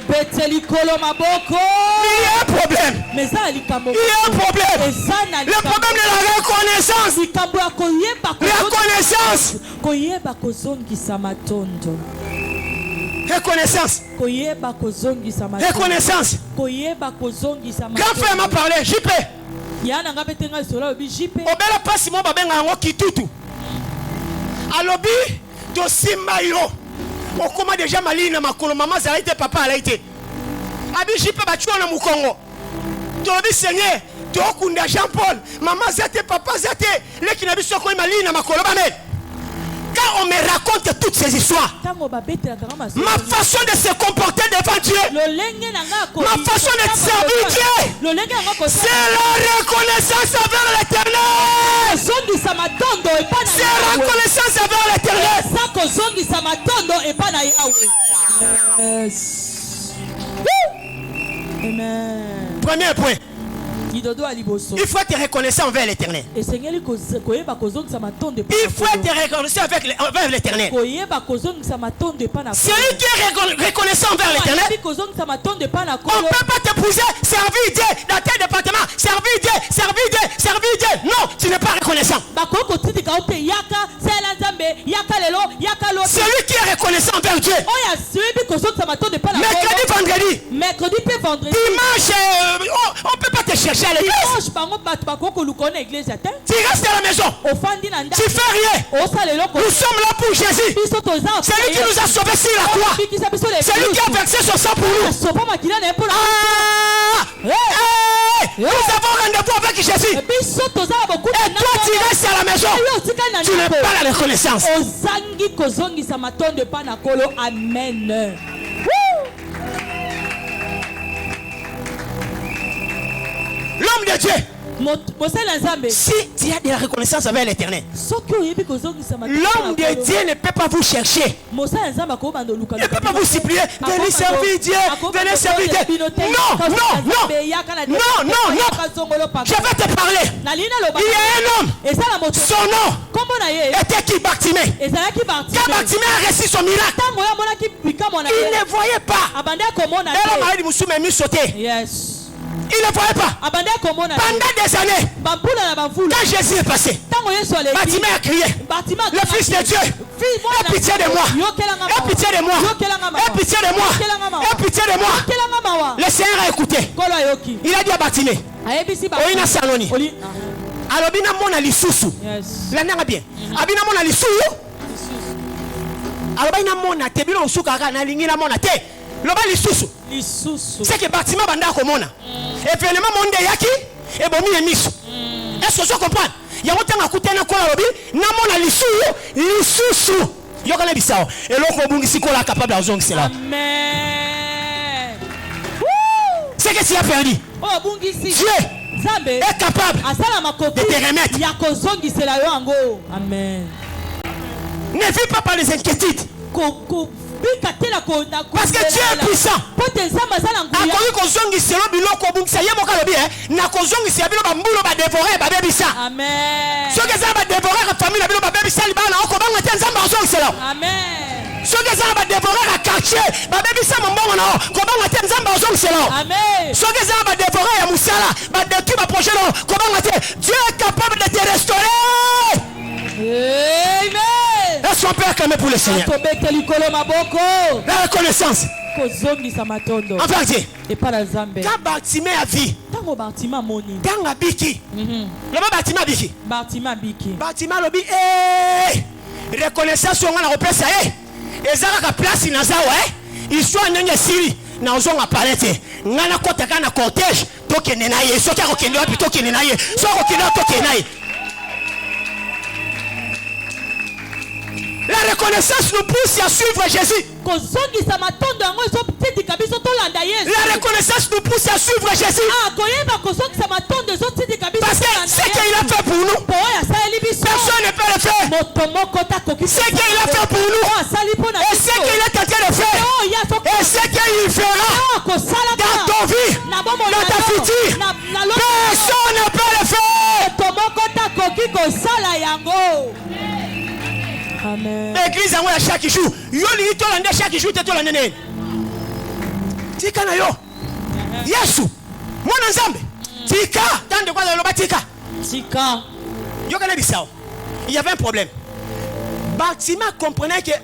un problème. Il y a un problème. Le problème de la reconnaissance. Reconnaissance. Reconnaissance. Grand frère m'a parlé. JP. Obela pasi mo babenga ngo kitutu. Alobi to simba yo. Okoma déjà malina makolo maman ça a été papa a été. Abi JP batcho na mukongo. Tobi Seigneur, to kunda Jean Paul, maman zate papa zate, les qui n'habitent ko malina makolo bamen. Quand on me raconte toutes ces histoires, ma façon de se comporter devant Dieu, ma façon de servir Dieu, c'est la reconnaissance envers l'Éternel. C'est la reconnaissance envers l'Éternel. Premier point. Il faut être reconnaissant envers l'Éternel. Il faut être reconnaissant envers l'Éternel. Celui qui est reconnaissant envers l'Éternel, on ne peut pas t'épouser, servir Dieu dans tel département, servir Dieu, servir Dieu, servir Dieu. Non, tu n'es pas reconnaissant. Celui qui est reconnaissant envers Dieu, mercredi, vendredi, dimanche, on ne peut pas te chercher à l'église. Tu restes à la maison. Tu fais rien. Nous sommes là pour Jésus. C'est lui qui nous a sauvés sur la croix. C'est lui qui a versé son sang pour nous. nous avons rendez-vous avec Jésus. Et toi, tu restes à la maison. Tu n'as pas la reconnaissance. Amen. L'homme de Dieu. Si tu as de la reconnaissance avec l'Éternel, l'homme de Dieu ne peut pas vous chercher. Il ne peut pas vous supplier. Venez servir Dieu. Venez servir Dieu. Non, non, non. Non, non, non. Je vais te parler. Il y a un homme. Son nom était qui? Bartimée. Quand Bartimée a reçu son miracle, il ne voyait pas. Et l'homme a dit, sauter. Il ne voyait pas. Pendant des années, quand Jésus est passé, Bartimée a crié, le Fils de Dieu, aie pitié de moi. Aie pitié de moi. Aie pitié de moi. Aie pitié de moi. Le Seigneur a écouté. Il a dit à Bartimée, Oina Sanoni. Alors, bina mona lisusu. La nanga bien. Abina mona lisusu. Alors, bina mona te bino usuka kana lingina mona te. Loba lisusu. C'est que Bartimée banda komona. Événement monde yaki et bomi emisu. Est-ce que je comprends? Yango tanga kutena kola lobi na mona lisusu. Yokana bisao. Et loko bungisi kola capable à zong cela. Amen. C'est que tu as perdu. Oh bungisi. Dieu est capable de te remettre. Amen. Ne vis pas par les inquiétudes. Parce que Dieu est puissant. Dieu est capable de te restaurer. Est-ce qu'on peut acclamer pour le Seigneur? La reconnaissance. Enfin Dieu. Quand Bartimée a vu, quand Abiki, le Bartimée a dit, reconnaissance, on a repris ça. Et ça a place in Azawa. Ils sont en Siri. Nous avons apparaît. Nous avons un cortège. Tokenenaye. Soka Rokenaye. Plutôt Kenenaye. Soka Rokenaye. La reconnaissance nous pousse à suivre Jésus. La reconnaissance nous pousse à suivre Jésus. Parce que ce qu'il a fait pour nous, personne ne peut le faire. Ce qu'il a fait pour nous, et ce qu'il est en train de faire, et ce qu'il fera dans ton vie, dans ta future, personne ne peut le faire. Amen. L'église a chaque jour. Yoli tolande chaque jour te tolande ne. Tika na yo. Yesu. Mwana nzambe. Tika. Dans de quoi le loba tika. Tika. Yo kana bisao. Il y avait un problème. Bartimée comprenait que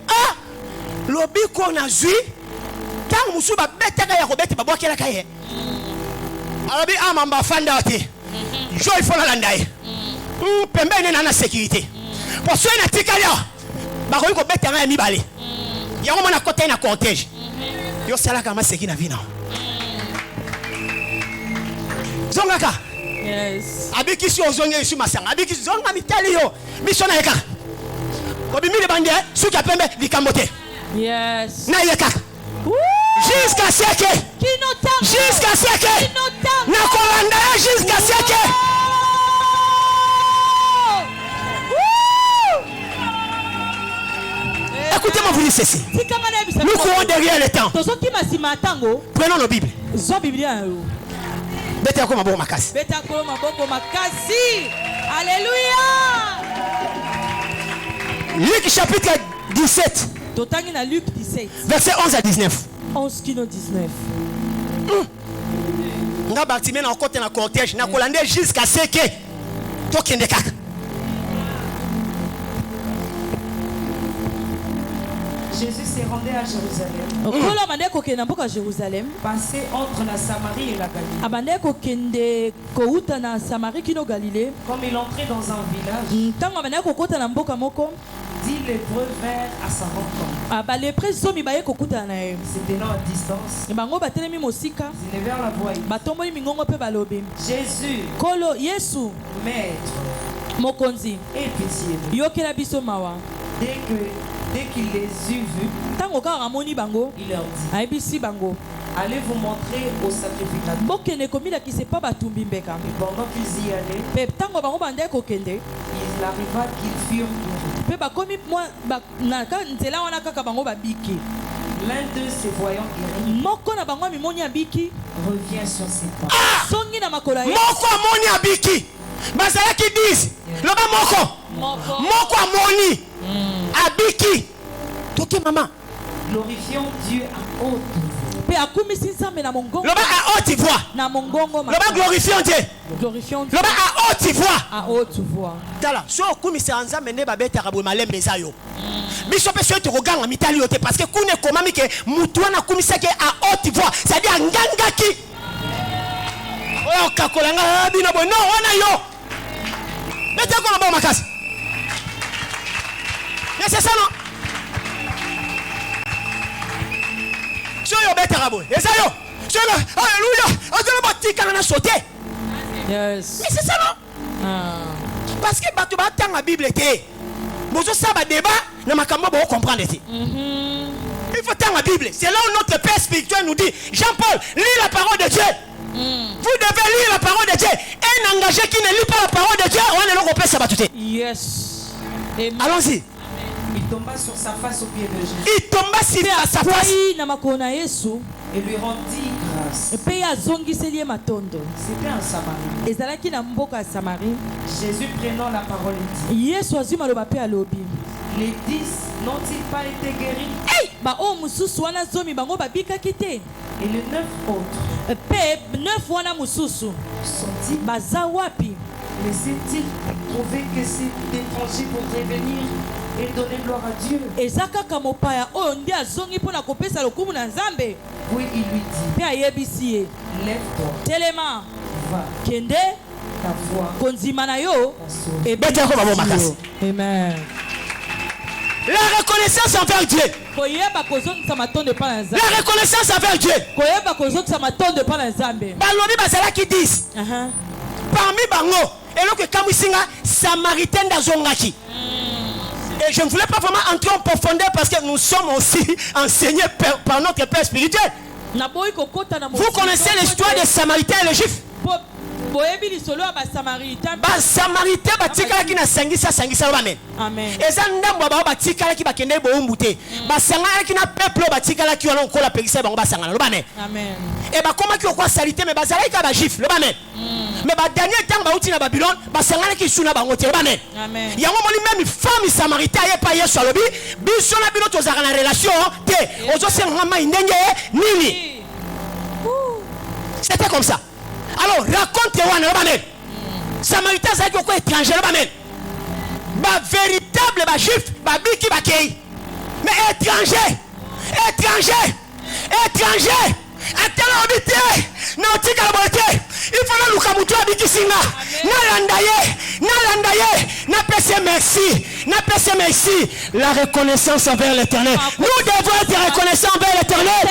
lobi ko na zui. Tant musuba betaka ya kobete babwakela kaye. Alabi amamba fanda ati. Jo il faut la landaye. Pembene na sécurité. Pour ceux na tika yo. Bakoyi ko betanga ya mibale. Yango mona côté na cortège. Yo sala kama seki na vina. Zongaka. Yes. Abiki si ozonge isu masanga. Abiki zonga mitali yo. Misona eka. Obimi le bande suka pembe likambote. Yes. Na yeka. Jusqu'à ce que. Jusqu'à ce que. Na kolanda jusqu'à ce que. Écoutez-moi vous dire ceci. Nous courons derrière le temps. Prenons nos Bibles. Alléluia. Luc chapitre 17. Verset 11 à 19. 11 kino 19. Nga Bartimée na côté na cortège na kolande jusqu'à ce que tokende kaka. Jésus s'est rendu à Jérusalem. Passé entre la Samarie et la Galilée. Comme il entrait dans un village, 10 lépreux vinrent à sa rencontre. Ba lépreux zomi ba ye kokutana na ye. Se tenant à distance, Bango batelemi mosika. ils levèrent la voix. Batomboli mingongo pe balobi. Jésus, Kolo Yesu Maître, mokonzi. aie pitié de nous. Yokela biso mawa. Dès qu'il les eut vus, Tango kaka amoni bango. il leur dit, Ayebisi bango. allez vous montrer au sacrificateur. Bokende komila ki se pa batumbi mbeka. Et pendant qu'ils y allaient, Pe tango bango bande kokende. il arriva qu'ils furent mourus. Pe bakomi mwa na ka nzela wana kaka bango babiki. L'un d'eux, se voyant guéri, Moko na bango mimoni abiki. revient sur ses pas. Songi na makolo ye. Moko amoni abiki. Bazala qui disent. Loba moko. Moko amoni. Abiki. Toki maman. Glorifions Dieu à haute voix. Pe akumisi nzambe na mongongo. Loba à haute voix. Na mongongo ma. Loba glorifions Dieu. Glorifions Dieu Loba à haute voix. à haute voix. Tala, so okumisa nzambe ne babeta kabwe malembe zayo. Biso pe so tokoganga mitali yote parce que kune komami ke mutu wana kumisa ke à haute voix, c'est-à-dire ngangaki. Oyo kakolanga bino bo non wana yo. Beta ko ba makasi. Mais c'est ça non. So yo beta kabwe. Eza yo. So yo alléluia. Azala batika na sauter. Yes. Mais c'est ça non. Ah. Parce que bato batanga la Bible était. Bozo ça va débat, na makambo bo comprendre ici. Il faut tanga la Bible. C'est là où notre père spirituel nous dit, Jean-Paul, lis la parole de Dieu. Vous devez lire la parole de Dieu. Un engagé qui ne lit pas la parole de Dieu, on est là au père sabatouté. Yes. Amen. Allons-y. Il tomba sur sa face au pied de Jésus Il tomba sur sa face Na makolo na Yesu. et lui rendit grâce. Pe azongiseli ye matondo. C'était un Samaritain. Ezalaki na mboka ya Samarie. Jésus prenant la parole et dit, Yesu azwi maloba pe alobi. les 10 n'ont-ils pas été guéris? Ba o mususu wana zomi bango babikaki te. Et les 9 autres Pe 9 wana mususu sont-ils? baza wapi? Laissait-il trouver que c'est étranger pour revenir et donner gloire à Dieu? Eza kaka mopaya oyo nde azongi mpona kopesa lokumu na Nzambe. Oui, il lui dit, Pe ayebisi ye. lève-toi, Telema va, kende ta foi konzima na yo t'a sauvé. Beta ko babo makasi. Amen. La reconnaissance envers Dieu. Koyeba kozongisa matondo epai na Nzambe. La reconnaissance envers Dieu. Koyeba kozongisa matondo epai na Nzambe. Balobi bazala qui disent. Aha. Parmi bango, eloko kamwisinga Samaritain d'azongaki. Et je ne voulais pas vraiment entrer en profondeur parce que nous sommes aussi enseignés par notre père spirituel. Na boyi kokota na Vous connaissez l'histoire des Samaritains et les Juifs. boyebi lisolo ya basamaritain. Basamaritain batikalaki na sangisa bamen. Amen. Eza ndambo bao batikalaki bakende boumbu te. Basangalaki na peuple batikalaki wana okola pekisa bango basangana lo bamen. Amen. Et bakomaki okwa salite mais bazalaki ka ba juif lo bamen. Mais ba dernier temps bauti na Babylone basangalaki suna bango te lo bamen. Amen. Yango moni même femme samaritain ye pa yesu alobi biso na bino tozaka na relation te ozo senga mai ndenge nini. C'était comme ça. Alors raconte wana lo bamen. Samaritain zaki okwa étranger lo bamen. Ba véritable ba juif ba biki ba kei. Mais étranger atala obité na otika bote il faut na luka mutu abikisinga na landa ye na pese merci la reconnaissance envers l'Éternel. Nous devons être reconnaissants envers l'Éternel.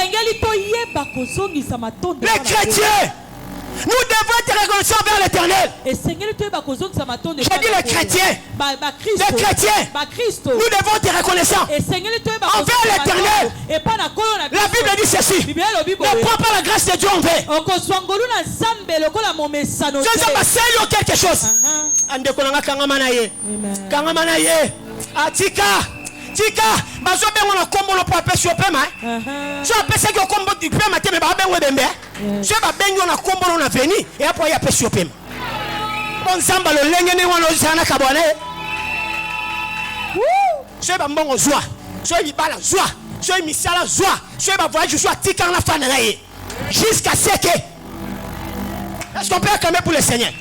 Les chrétiens, nous devons être reconnaissants envers l'Éternel. Je dis les chrétiens. Nous devons être reconnaissants envers l'Éternel. La Bible dit ceci. Ne prends pas la grâce de Dieu en vain. Je vais passer quelque chose. Tika bazo bengo na kombo no pa pesi opema so apesa ki kombo di pema te me ba bengo bembe so ba bengo na kombo no na veni e apo ya pesi opema bon samba lo lenge ne wana osana kabone so ba mbongo zwa so yi bala zwa so yi misala zwa so ba voyage zwa tika na fana na ye jusqu'à ce que est-ce qu'on peut acclamer pour le Seigneur?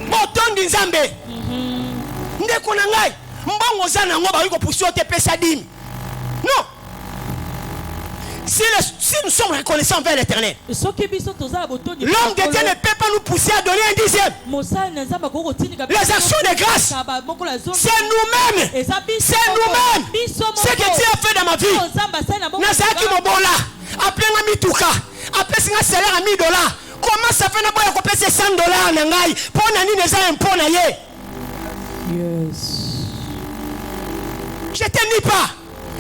Botondi Nzambe. Ndeko na ngai mbongo za nango ba ko pusi ote pesa dimi. Non. Si nous sommes reconnaissants envers l'Éternel, l'homme de Dieu ne peut pas nous pousser à donner un dixième. Les actions de grâce, c'est nous-mêmes. C'est nous-mêmes. Ce que Dieu a fait dans ma vie. Nazaki Mobola, appelez moi Mituka, appelez moi salaire à $1000. Comment ça fait d'abord qu'on paye $100 en Nangaï pour nani des impôts naïe? Yes. Je ne te dis pas,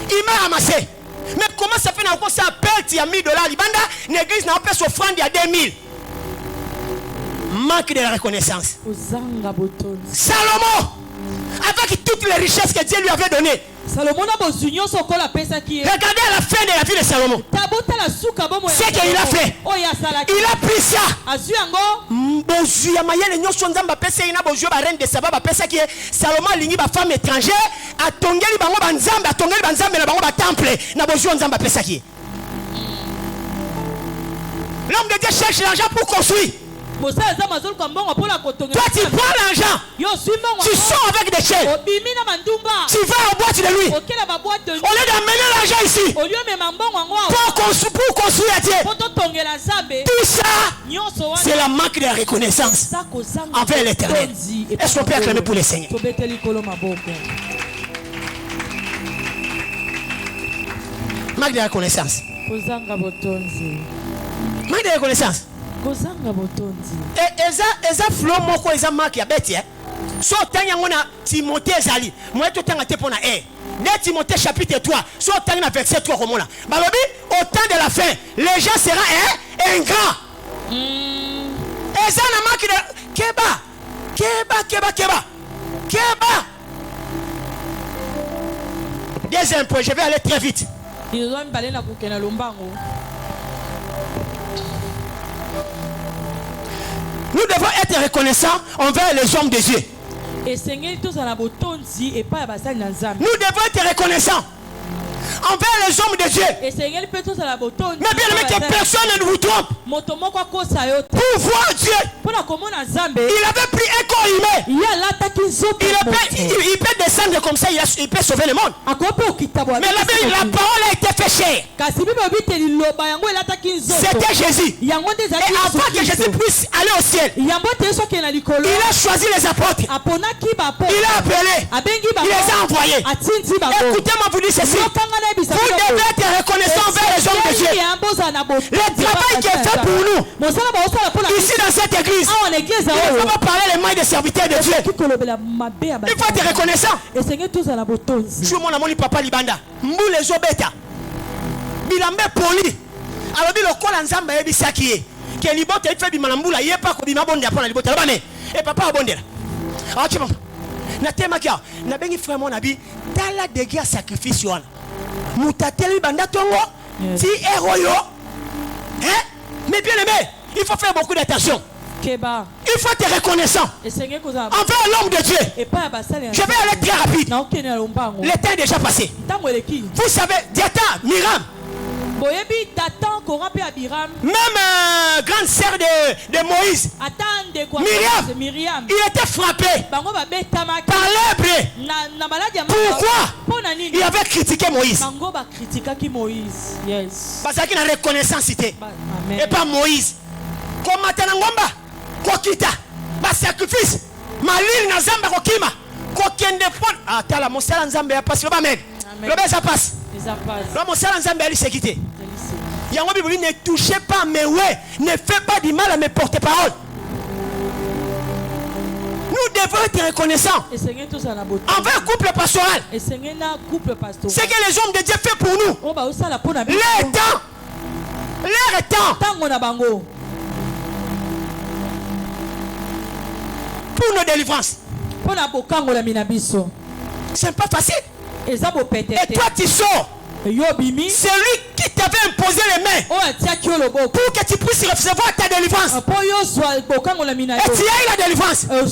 il m'a ramassé. Mais comment ça fait qu'on s'appelle il y a $1000? Libanda, l'église n'a pas s'offrande il y a 2000. Manque de la reconnaissance. Salomon, avec toutes les richesses que Dieu lui avait données. Regardez à la fin de la vie de Salomon. C'est qu'il a fait. Il a pris ça. Salomon a ligné ma femme étrangère. A tongeli bango banzambe, a tongeli banzambe na bango ba temple. Na bozu nzamba pesa qui. L'homme de Dieu cherche l'argent pour construire. Toi tu prends l'argent, tu sors avec des chaînes, tu vas en boîte de lui. Au lieu d'amener l'argent ici pour construire à Dieu, tout ça c'est la manque de la reconnaissance envers l'Éternel. Est-ce qu'on peut acclamer pour les Seigneurs? Manque de reconnaissance. Manque de reconnaissance. Et eza flow moko eza marque ya beti so tanya ngona Timothée ezali moi to tanga te pona de Timothée chapitre 3 so tanga verset 3 komona balobi au temps de la fin les gens seront ingrats. Eza na marque de keba. Deuxième point, je vais aller très vite. Nous devons être reconnaissants envers les hommes de Dieu. Nous devons être reconnaissants envers les hommes de Dieu. Mais bien aimé, que personne ne vous trompe. Pour voir Dieu, il avait pris un corps humain. Il peut descendre comme ça, il peut sauver le monde. Mais la parole a été fait chair. C'était Jésus. Et avant que Jésus puisse aller au ciel, il a choisi les apôtres. Il a appelé. Il les a envoyés. Écoutez-moi vous dire ceci. Vous devez être reconnaissant envers les hommes de Dieu. Le travail qui est fait pour nous ici dans cette église, il ne faut pas parler les mains des serviteurs de Dieu. Il faut être reconnaissant. Je suis mon ami papa Libanda. Mboule Zobeta. Bilambe Poli. Alors le col en Zamba et Bisaki. Que Libote fait du Malambula. Il n'y a pas que Bimabonde après la Libote. Et papa Abonde. Alors tu vois. Natemakia. Nabengi frère mon abi. Dans la dégâts sacrifice. Moutateli banda tongo ti héroyo mais bien aimé, il faut faire beaucoup d'attention. Il faut être reconnaissant envers l'homme de Dieu. Je vais aller très rapide. Le temps est déjà passé. Vous savez, Diata, Miram, même grande sœur de Moïse, Myriam, il était frappé par lèpre. Pourquoi? Il avait critiqué Moïse. Parce qu'il a reconnaissance et pas Moïse. Comme Matanangomba, Kokita, sacrifice, Malil Nazamba Kokima, Kokende Pon. Ah, t'as mon salam Zambé passe le Amen. Le bas ça passe. Mon salam Zambé a s'est quitté. Ne touchez pas mes ouais, ne faites pas du mal à mes porte-paroles. Nous devons être reconnaissants envers le couple pastoral. Ce que les hommes de Dieu font pour nous. Leur temps. Pour nos délivrances. C'est pas facile. Et toi tu sors. C'est lui qui t'avait imposé les mains pour que tu puisses recevoir ta délivrance. Et tu as eu la délivrance. Et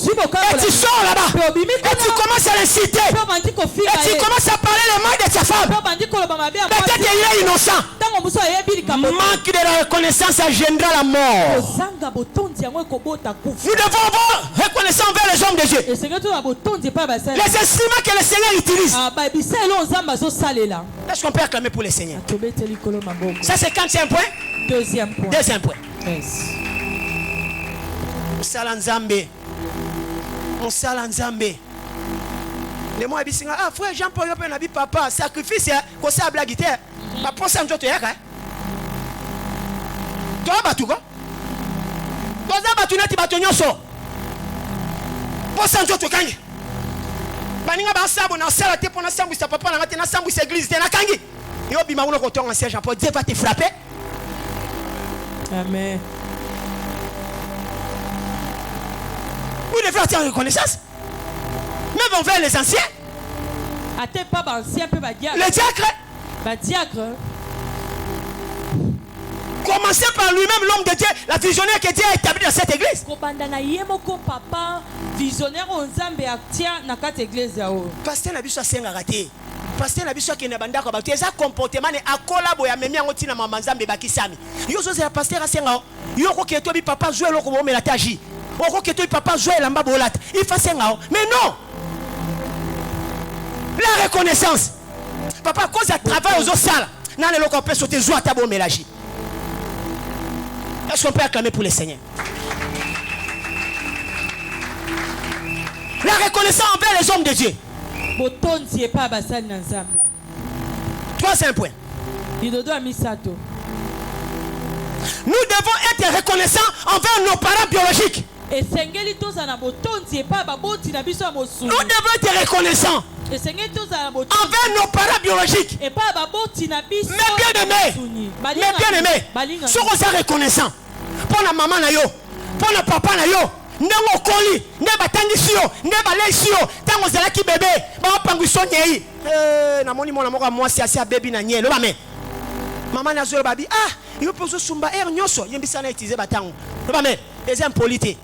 tu sors là-bas. Et tu commences à l'inciter. Et tu commences à parler les mains de ta femme. Peut-être qu'il est innocent. Manque de la reconnaissance engendra la mort. Nous devons avoir reconnaissant envers les hommes de Dieu. Les instruments que le Seigneur utilise. Est-ce qu'on peut acclamer pour le Seigneur? Ça c'est quand c'est un point. Deuxième point. Yes. Nzambe. Les mots disent ah frère Jean-Paul Yopé n'a dit papa sacrifice quoi ça blague terre. Pas pour ça nous te yaka. Toi batu ko. Toi batu na ti batu nyonso. Pour ça nous te kangi. Baninga ba sabo na sala te pona sambu sa papa na ngati na sambu sa église te na kangi. Yo bima uno ko tonga Saint Jean-Paul Dieu va te frapper. Amen. Vous devez avoir reconnaissance. Même envers les anciens. Le diacre. Commencez par lui-même, l'homme de Dieu, la visionnaire que Dieu a établi dans cette église. Pasteur Nabiso a senga raté. Pasteur Nabiso qui n'a pas d'accord. Tu as un comportement à collabo ya memi angoti na mama Nzambe bakisami. Yo zo ya pasteur a senga. Yo ko ke tobi papa jouer loko bo me la taji. Oko ke tobi papa jouer la mba bolata. Il fait senga. Mais non. La reconnaissance. Papa, cause à travail aux autres salles. N'a le loko peut sauter joie tabo mélagie. Est-ce qu'on peut acclamer pour le Seigneur? La reconnaissance envers les hommes de Dieu. Troisième point. Nous devons être reconnaissants envers nos parents biologiques. Nous devons être reconnaissants envers nos parents biologiques. Mais bien aimé, si on est reconnaissant pour la maman na yo, pour le papa na yo, ndenge okoli, ndenge batangisi yo, ndenge balesi yo, tango ozalaki bébé, bapanguso nyei. Namoni mwana moko mwasi asi a baby na nye, loba me. Maman na zo babi, ah, yo pozo sumba nyonso, yembisa na utiliser batango. Loba me, eza impolite.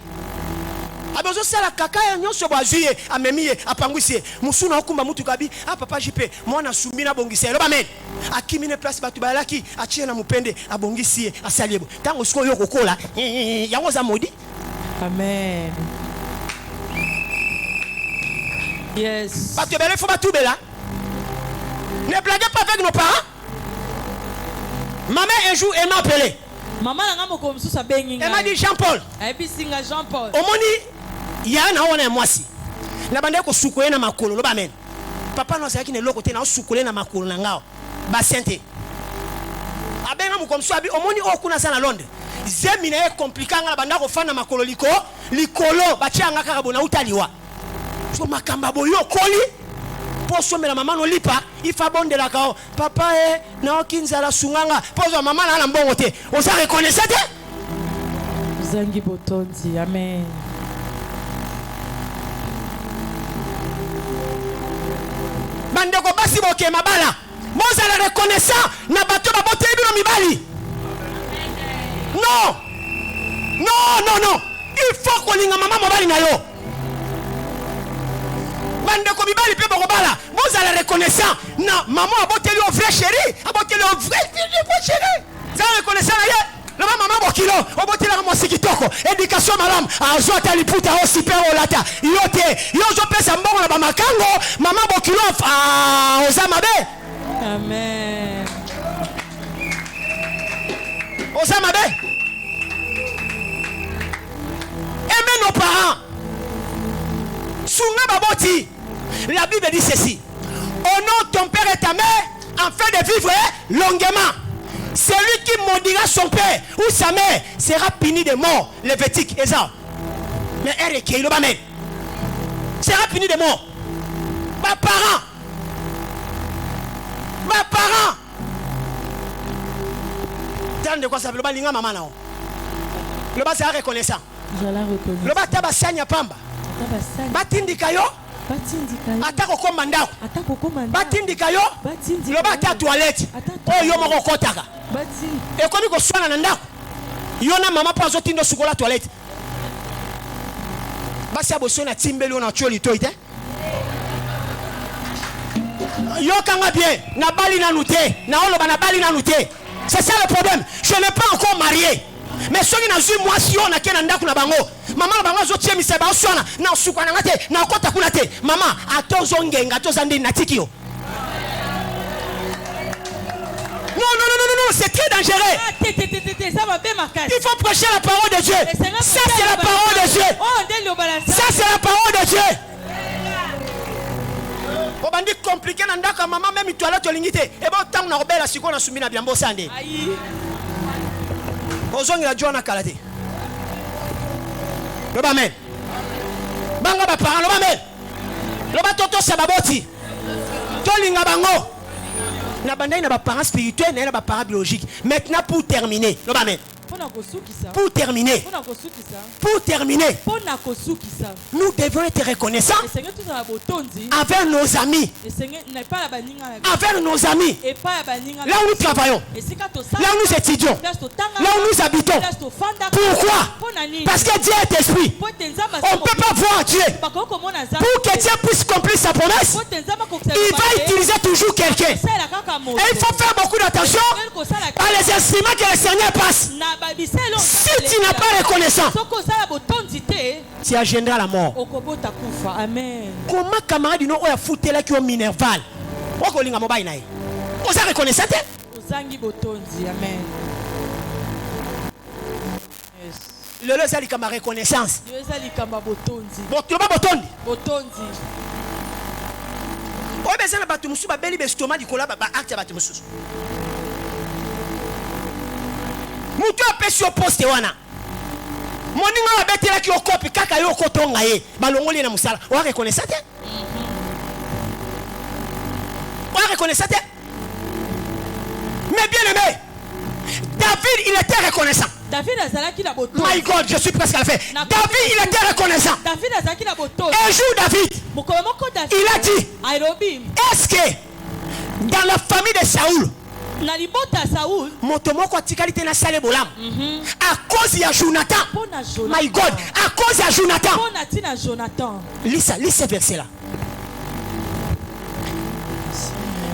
Abezo sala kaka ya nyonso bazuye, amemiye, apangusie. Musuna okumba mutu kabi, ah papa jipe, mwana sumina bongise. Loba me. Akimine place batu balaki, achie na mupende, abongisie, asaliebo. Tango siko yo kokola, yango za modi. Amen. Yes. Parce que il faut pas tout bela. Ne blaguez pas avec nos parents. Maman un jour elle m'a appelé. Maman elle m'a dit Jean-Paul. Jean-Paul. Au moni, il y a un an et moi si. La bande ko sukoye na makolo lo ba men. Papa no sa ki ne lokote na sukoye na makolo na ngao. Ba sente. Abenga mu comme ça abi au moni okuna sana Londres. Zemine e compliquant la bande ko fana makolo likolo ba tianga kaka bona utaliwa. So makamba boyo koli. Pour sommer la maman no lipa, il faut bon de la kao. Papa na okinza sunganga. Pose maman na mbongo te. On sa reconnaissait te? Zangi botonzi. Amen. Bande ko basi boke mabala. Moza la reconnaissant na bato ba bote bino mibali. Non. Non. Il faut qu'on linga maman mobali na yo. Bande ko mibali pe boko bala. Moza la reconnaissant na maman abote li au vrai chéri, abote li au vrai chéri. Ça reconnaissant na ye. La maman bokilo, abote la mo sikitoko. Éducation madame, azo ta liputa o super olata. Yote, yo zo pesa mbongo na ba makango, maman bokilo ozamabe. Amen. Ozamabe. Aimez nos parents. Sunga baboti. La Bible dit ceci. Honore ton père et ta mère afin de vivre longuement. Celui qui maudira son père ou sa mère sera puni de mort. Lévitique, Esa. Mais elle qui est le bamé. Sera puni de mort. Ma parent. De quoi ça veut dire maman là. Le bas c'est reconnaissant. Le bas taba sanya pamba. Batindika yo. Atako komanda. Batindika yo. Le bas ta toilette. Oh yo moko kotaka. Et comme ko swana na ndako. Yo na mama pa zo tindo sukola toilette. Basi aboso na timbeli ona choli toite. Yo kanga bien na bali na nuté. Na oloba na bali na nuté. C'est ça le problème. Je n'ai pas encore marié. mais soki nazwi mwasi oyo nake na ndako na bango mama na bango azotie misala baoswana na osuka nanga te na okota kuna te mama ata ozongenga ata oza ndeni natiki yo. Non, c'est très dangereux. Il faut prêcher la parole de Dieu. Ça, c'est la parole de Dieu. Ça, c'est la parole de Dieu. On va dire compliqué, maman, même toilette, tu l'ingité. Et bon, tant qu'on a obéi la seconde, on a soumis à bien bossandé. Ozong la John a calé. Le bamen. Banga ba parent, le bamen. Le batoto sababoti. Tolinga bango. Na bandai na ba parents spirituels na ba parents biologiques. Maintenant pour terminer, le bamen. Pour terminer, nous devons être reconnaissants envers nos amis, envers nos amis, là où nous travaillons, là où nous étudions, là où nous habitons. Pourquoi? Parce que Dieu est esprit. On ne peut pas voir Dieu. Pour que Dieu puisse accomplir sa promesse, il va utiliser toujours quelqu'un. Et il faut faire beaucoup d'attention à les instruments que le Seigneur passe. Si tu n'as pas reconnaissance, tu agendas la mort. Amen. Comment camarade nous a foutu là qui ont minerval? On a reconnaissance. Amen. Le lezali comme reconnaissance. Bon, tu vas botondi. Oh, mais ça n'a pas tout musu, beli bestomat du collab, acte ba tout musu. Mutu apesi au poste wana. Moninga wa betela ki okopi kaka yo kotonga ye. Balongoli na musala. Wa reconnaissance te? Wa reconnaissance te? Mais bien aimé, David il était reconnaissant. David azalaki na boto. My God, je suis presque à la fin. David il était reconnaissant. David azalaki na boto. Un jour David, il a dit, est-ce que dans la famille de Saoul, motomoko atikalite na sale bolam à cause de Jonathan? My God, à cause de Jonathan. Lis ce verset là.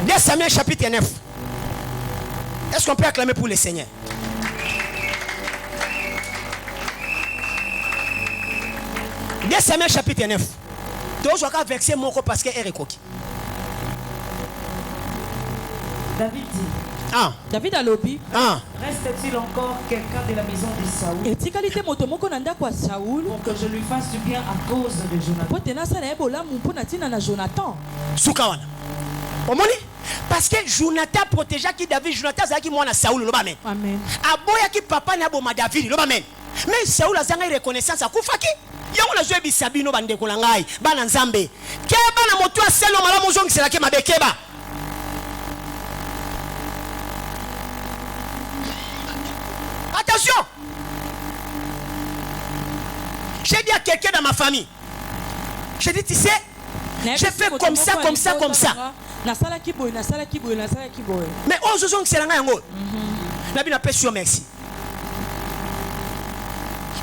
2 Samuel chapitre 9. Est-ce qu'on peut acclamer pour le Seigneur? Deux Samuel chapitre 9. Donc je vais verser mon corps parce que est recoquille. David dit. David a lobby. Reste-t-il encore quelqu'un de la maison de Saoul? Et si qualité motomoko nanda kwa Saoul pour que je lui fasse du bien à cause de Jonathan. Potena ça na ebola mpona tina na Jonathan. Soukawana. Omoni? Parce que Jonathan protégeait qui David, Jonathan zaki mwana Saoul lo bamen. Amen. Aboya ki papa na boma David lo bamen. Mais Saoul azanga reconnaissance akufaki. Yango na zoe bisabino bande ko ngai bana nzambe. Keba na moto aselo malamu zongisela ke mabekeba. Attention. J'ai dit à quelqu'un dans ma famille. J'ai dit, tu sais, je fais comme ça. Mais on se sent que c'est la même chose. La Bible appelle sur merci.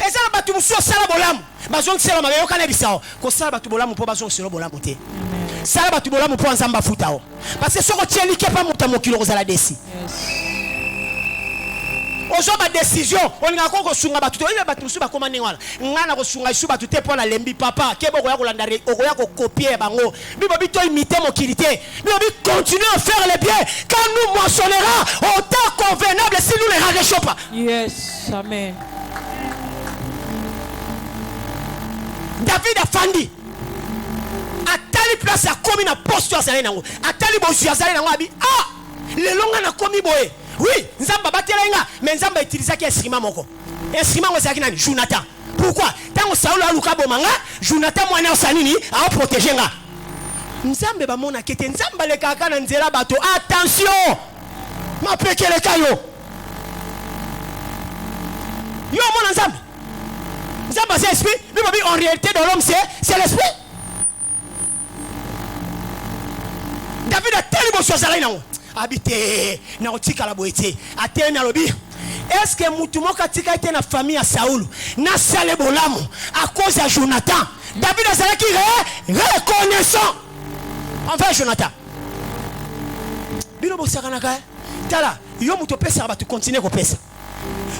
Et ça, la batu musu sala bolam. Bazong sala magayo kana bisao. Ko sala batu bolam po bazong sala bolam te. Sala batu bolam po nzamba futao. Parce que soko tieli ke pa muta mokilo kozala desi. Ozo ba décision on nga ko sunga batu to ile batu musu ba komane wala. Ngana ko sunga isu batu te po na lembi papa ke boko ya ko landa okoya ko copier bango. Bibo bito imiter mokilité. Bibo bi continuer à faire le bien quand nous moissonnera au temps convenable si nous les rachons pas. Yes, amen. David a fandi. Atali place a commis na poste à Zalé nango. Atali bosu à Zalé nango abi. Ah! Le longa na commis boye. Oui, nzamba batelenga, mais nzamba utilisa ki instrument moko. Instrument ngozaki nani? Jonathan. Pourquoi? Tango Saoul a luka bomanga, Jonathan mwana osanini a protéger nga. Nzambe ba mona kete nzamba le kaka na nzela bato. Attention! Ma peke le kayo. Yo mona nzamba. Nzamba c'est esprit, mais en réalité dans l'homme c'est l'esprit. David a tellement chose à l'un. Habité, na otika la boité. Atene na lobi. Est-ce que mutumoka tika était na famille à Saoul? Na sale bolamu à cause de Jonathan. David a sala qui reconnaissant envers Jonathan. Bino bosaka naka. Tala, yo mutopesa ba tu continuer ko pesa.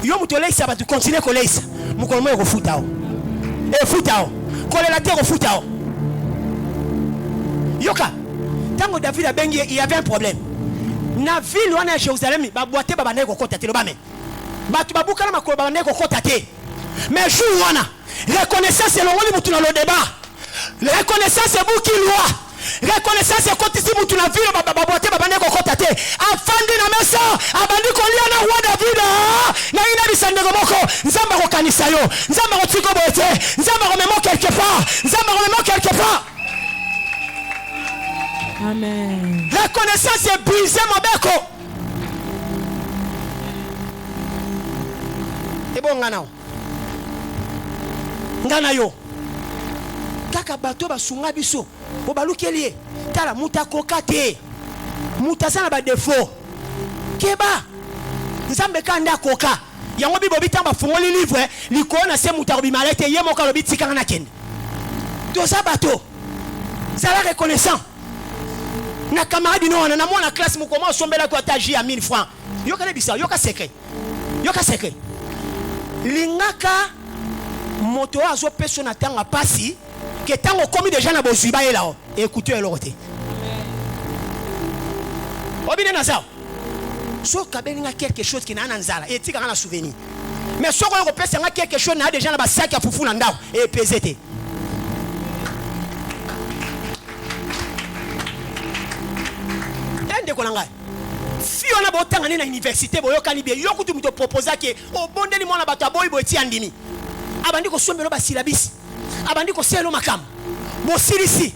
Yo mutoleisa ba tu continuer koleisa. Mukolo mo ko futao. E futao. Kolela te ko futao. Yoka. Tango David a bengi, il y avait un problème. Na ville wana Jérusalem ba boite ba bande ko kota te lo ba men. Ba tu ba bukala makolo ba bande ko kota te. Mais jour wana reconnaissance c'est le woli mutu na le débat. Reconnaissance c'est vous qui loi. Reconnaissance c'est quand ici mutu na ville ba boite ba bande ko kota te. Afandi na mesa abandi ko lia na roi David na ina bisande ko moko. Nzamba ko kanisa yo. Nzamba ko tiko boite. Nzamba ko memo quelque part. Nzamba ko memo quelque part. Amen. Reconnaissance est brisé mon beko. Et bon ngana. Ngana yo. Kaka bato basunga biso. O balukelie. Tala muta kokate. Muta sana ba défaut. Keba. Nzambe kanda koka. Yango bibo bitamba fungoli livre, likona se muta obimalete yemo ka lobi tikanga na kende. Doza bato. Zala reconnaissant. Na camarade no na mona classe mu comment sombela ko ataji à 1000 francs. Yoka le bisa, yoka secret. Yoka secret. Lingaka moto azo peso na tanga pasi que tango komi déjà na bozuba ela o. Écoutez le côté. Obine na ça. So kabelinga quelque chose qui na nzala et tika na souvenir. Mais so ko pesa nga quelque chose na déjà na ba sac ya fufu na ndao et pesete. Si on a beau temps à l'université, boyo kanibé, yo kutu muto proposa ke o bonde ni mwana bato boy boy ti andimi. Abandi ko sombelo ba silabisi. Abandi ko selo makam. Bo silisi.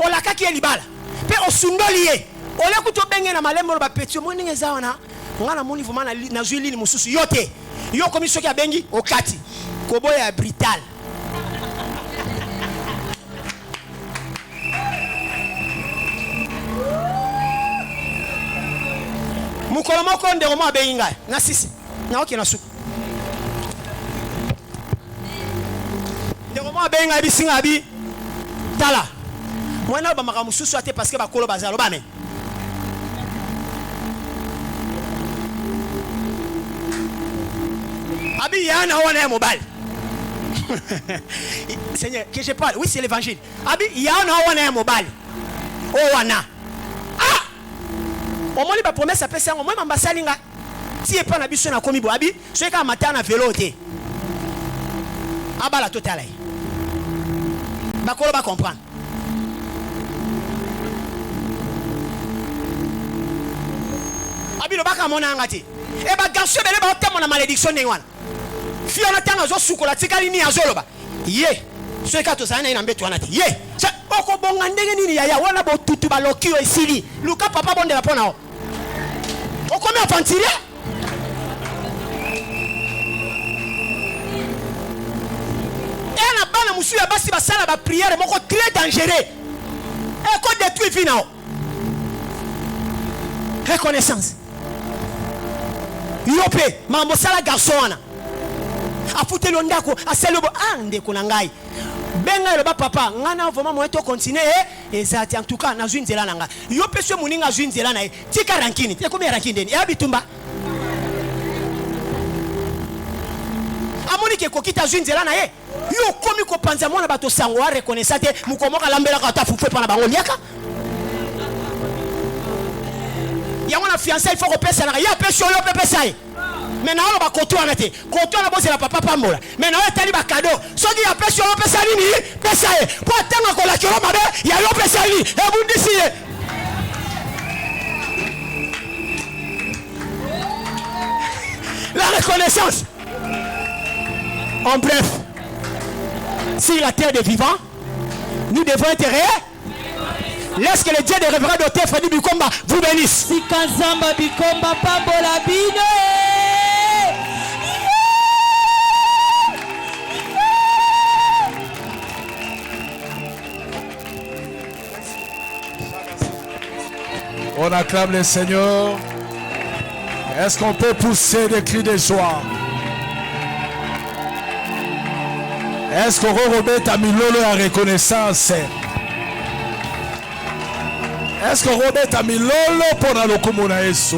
O la kaki elibala. Pe o sundoli ye. O le kutu benge na malembo ba petio mo ninge zawana. Ngana moni vuma na zuili ni mususu yote. Yo komi soki abengi o kati. Ko boya brutal. Mukolo moko ndeko mo abeyinga na sisi na oke na suku ndeko mo abeyinga bisinga bi tala mwana ba maka mususu ate parce que ba kolo bazalo ba men abi yana wana mobile Seigneur que je parle oui c'est l'évangile abi yana wana mobile o wana au moins il va promettre sa personne au moins m'ambassalinga si est pas na biso na komi bo abi so ka matin na vélo te abala total ai ba ko ba comprendre abi lo ba ka mona ngati e ba garçon bele ba temo na malédiction ne wana fi ona tanga zo sukola tikali ni azoloba ye so ka to sana ina mbeto wana te ye oko bonga ndenge nini yaya wana bo tutu ba lokio esili luka papa bonde la pona o comment aventurer et la bana musu ya basi basala ba prière moko très dangereux et ko détruit finao reconnaissance yope mambo sala garçon wana afute londako aselobo ndeko na ngai benga le ba papa ngana vraiment moi to continuer et ça en tout cas na zwinzela nanga yo peso muninga zwinzela na tika rankini te komi rankini ndeni ya bitumba amoni ke kokita zwinzela na ye yo komi ko panza mona bato sango a reconnaissance te mukomoka lambela ka ta fufu pa na bango liaka ya mona fiancé il faut ko pesa na ya peso yo pesa ye mais na on va kotoa na te kotoa na bosse la papa pambola mais na tali ba cadeau soki ya pesa yo pesa nini pesa ye po tanga ko la kiro mabe ya yo pesa ni e bundisi ye la reconnaissance en bref si la terre des vivants nous devons être laisse que le Dieu des révérends d'auteur Freddy Bikomba vous bénisse si Kazamba Bikomba pambola bino On acclame le Seigneur. Est-ce qu'on peut pousser des cris de joie? Est-ce qu'on remet ta milolo à reconnaissance? Est-ce qu'on remet ta milolo pour la locomo na Yesu?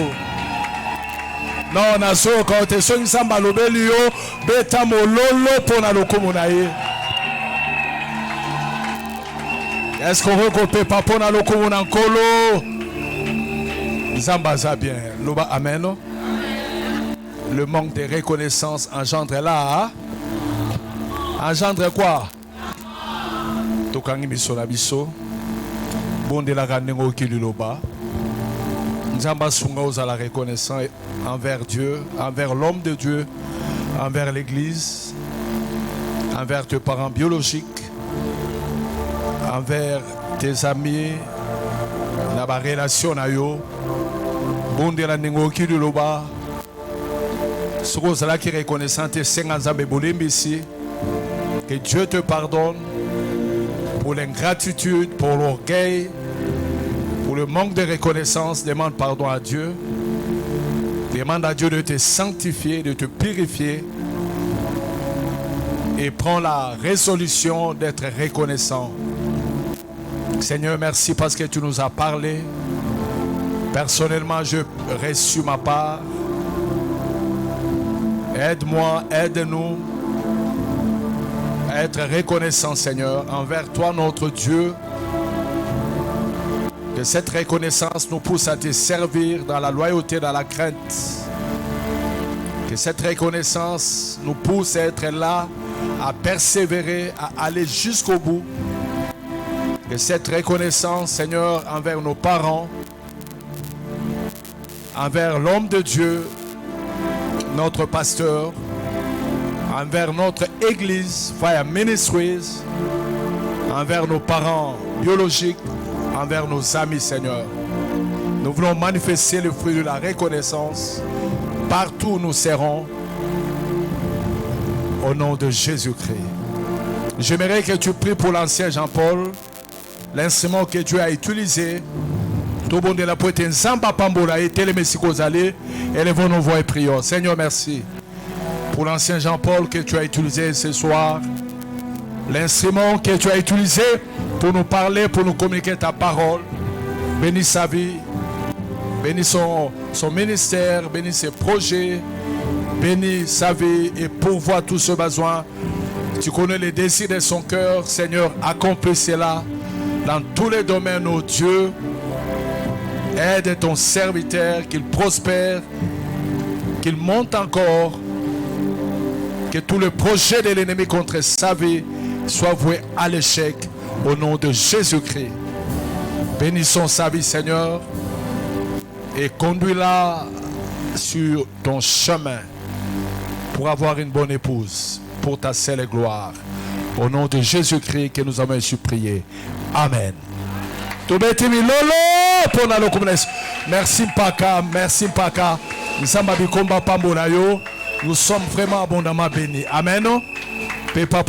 Non, nazo quand tu es samba lobelio, beta mololo pona lokomunaye. Est-ce qu'on veut qu'on peut pas pona lokomuna nkolo? Zamba za bien. Loba amen. Le manque de reconnaissance engendre là. Engendre quoi? Tokangi biso na biso. Bonde la ganengo kiluloba. Nzamba sunga ozala reconnaissant envers Dieu, envers l'homme de Dieu, envers l'église, envers tes parents biologiques, envers tes amis, na ba relation na yo. Bonde la nengo kiluloba. Soko ozala ki reconnaissant te senga nzambe bolembisi. Que Dieu te pardonne pour l'ingratitude, pour l'orgueil, pour le manque de reconnaissance. Demande pardon à Dieu. Demande à Dieu de te sanctifier, de te purifier. Et prends la résolution d'être reconnaissant. Seigneur, merci parce que tu nous as parlé. Personnellement, je reçu ma part. Aide-moi, aide-nous à être reconnaissant, Seigneur, envers toi, notre Dieu. Que cette reconnaissance nous pousse à te servir dans la loyauté, dans la crainte. Que cette reconnaissance nous pousse à être là, à persévérer, à aller jusqu'au bout. Que cette reconnaissance, Seigneur, envers nos parents, envers l'homme de Dieu, notre pasteur, envers notre église, Fire Ministries, envers nos parents biologiques, envers nos amis, Seigneur. Nous voulons manifester le fruit de la reconnaissance partout où nous serons, au nom de Jésus-Christ. J'aimerais que tu pries pour l'ancien Jean-Paul, l'instrument que Dieu a utilisé. Tout le monde est là pour être un zamba pambola et télémessikozale. Élevons nos voix et prions. Seigneur, merci pour l'ancien Jean-Paul que tu as utilisé ce soir. L'instrument que tu as utilisé pour nous parler, pour nous communiquer ta parole. Bénis sa vie. Bénis son ministère. Bénis ses projets. Bénis sa vie et pourvois tout ce besoin. Tu connais les désirs de son cœur. Seigneur, accomplis cela dans tous les domaines, ô Dieu. Aide ton serviteur, qu'il prospère, qu'il monte encore, que tout le projet de l'ennemi contre sa vie soit voué à l'échec au nom de Jésus-Christ. Bénissons sa vie, Seigneur, et conduis-la sur ton chemin pour avoir une bonne épouse, pour ta seule gloire. Au nom de Jésus-Christ que nous avons ainsi prié. Amen. Merci Mpaka, merci Mpaka. Nous sommes vraiment abondamment bénis. Amen.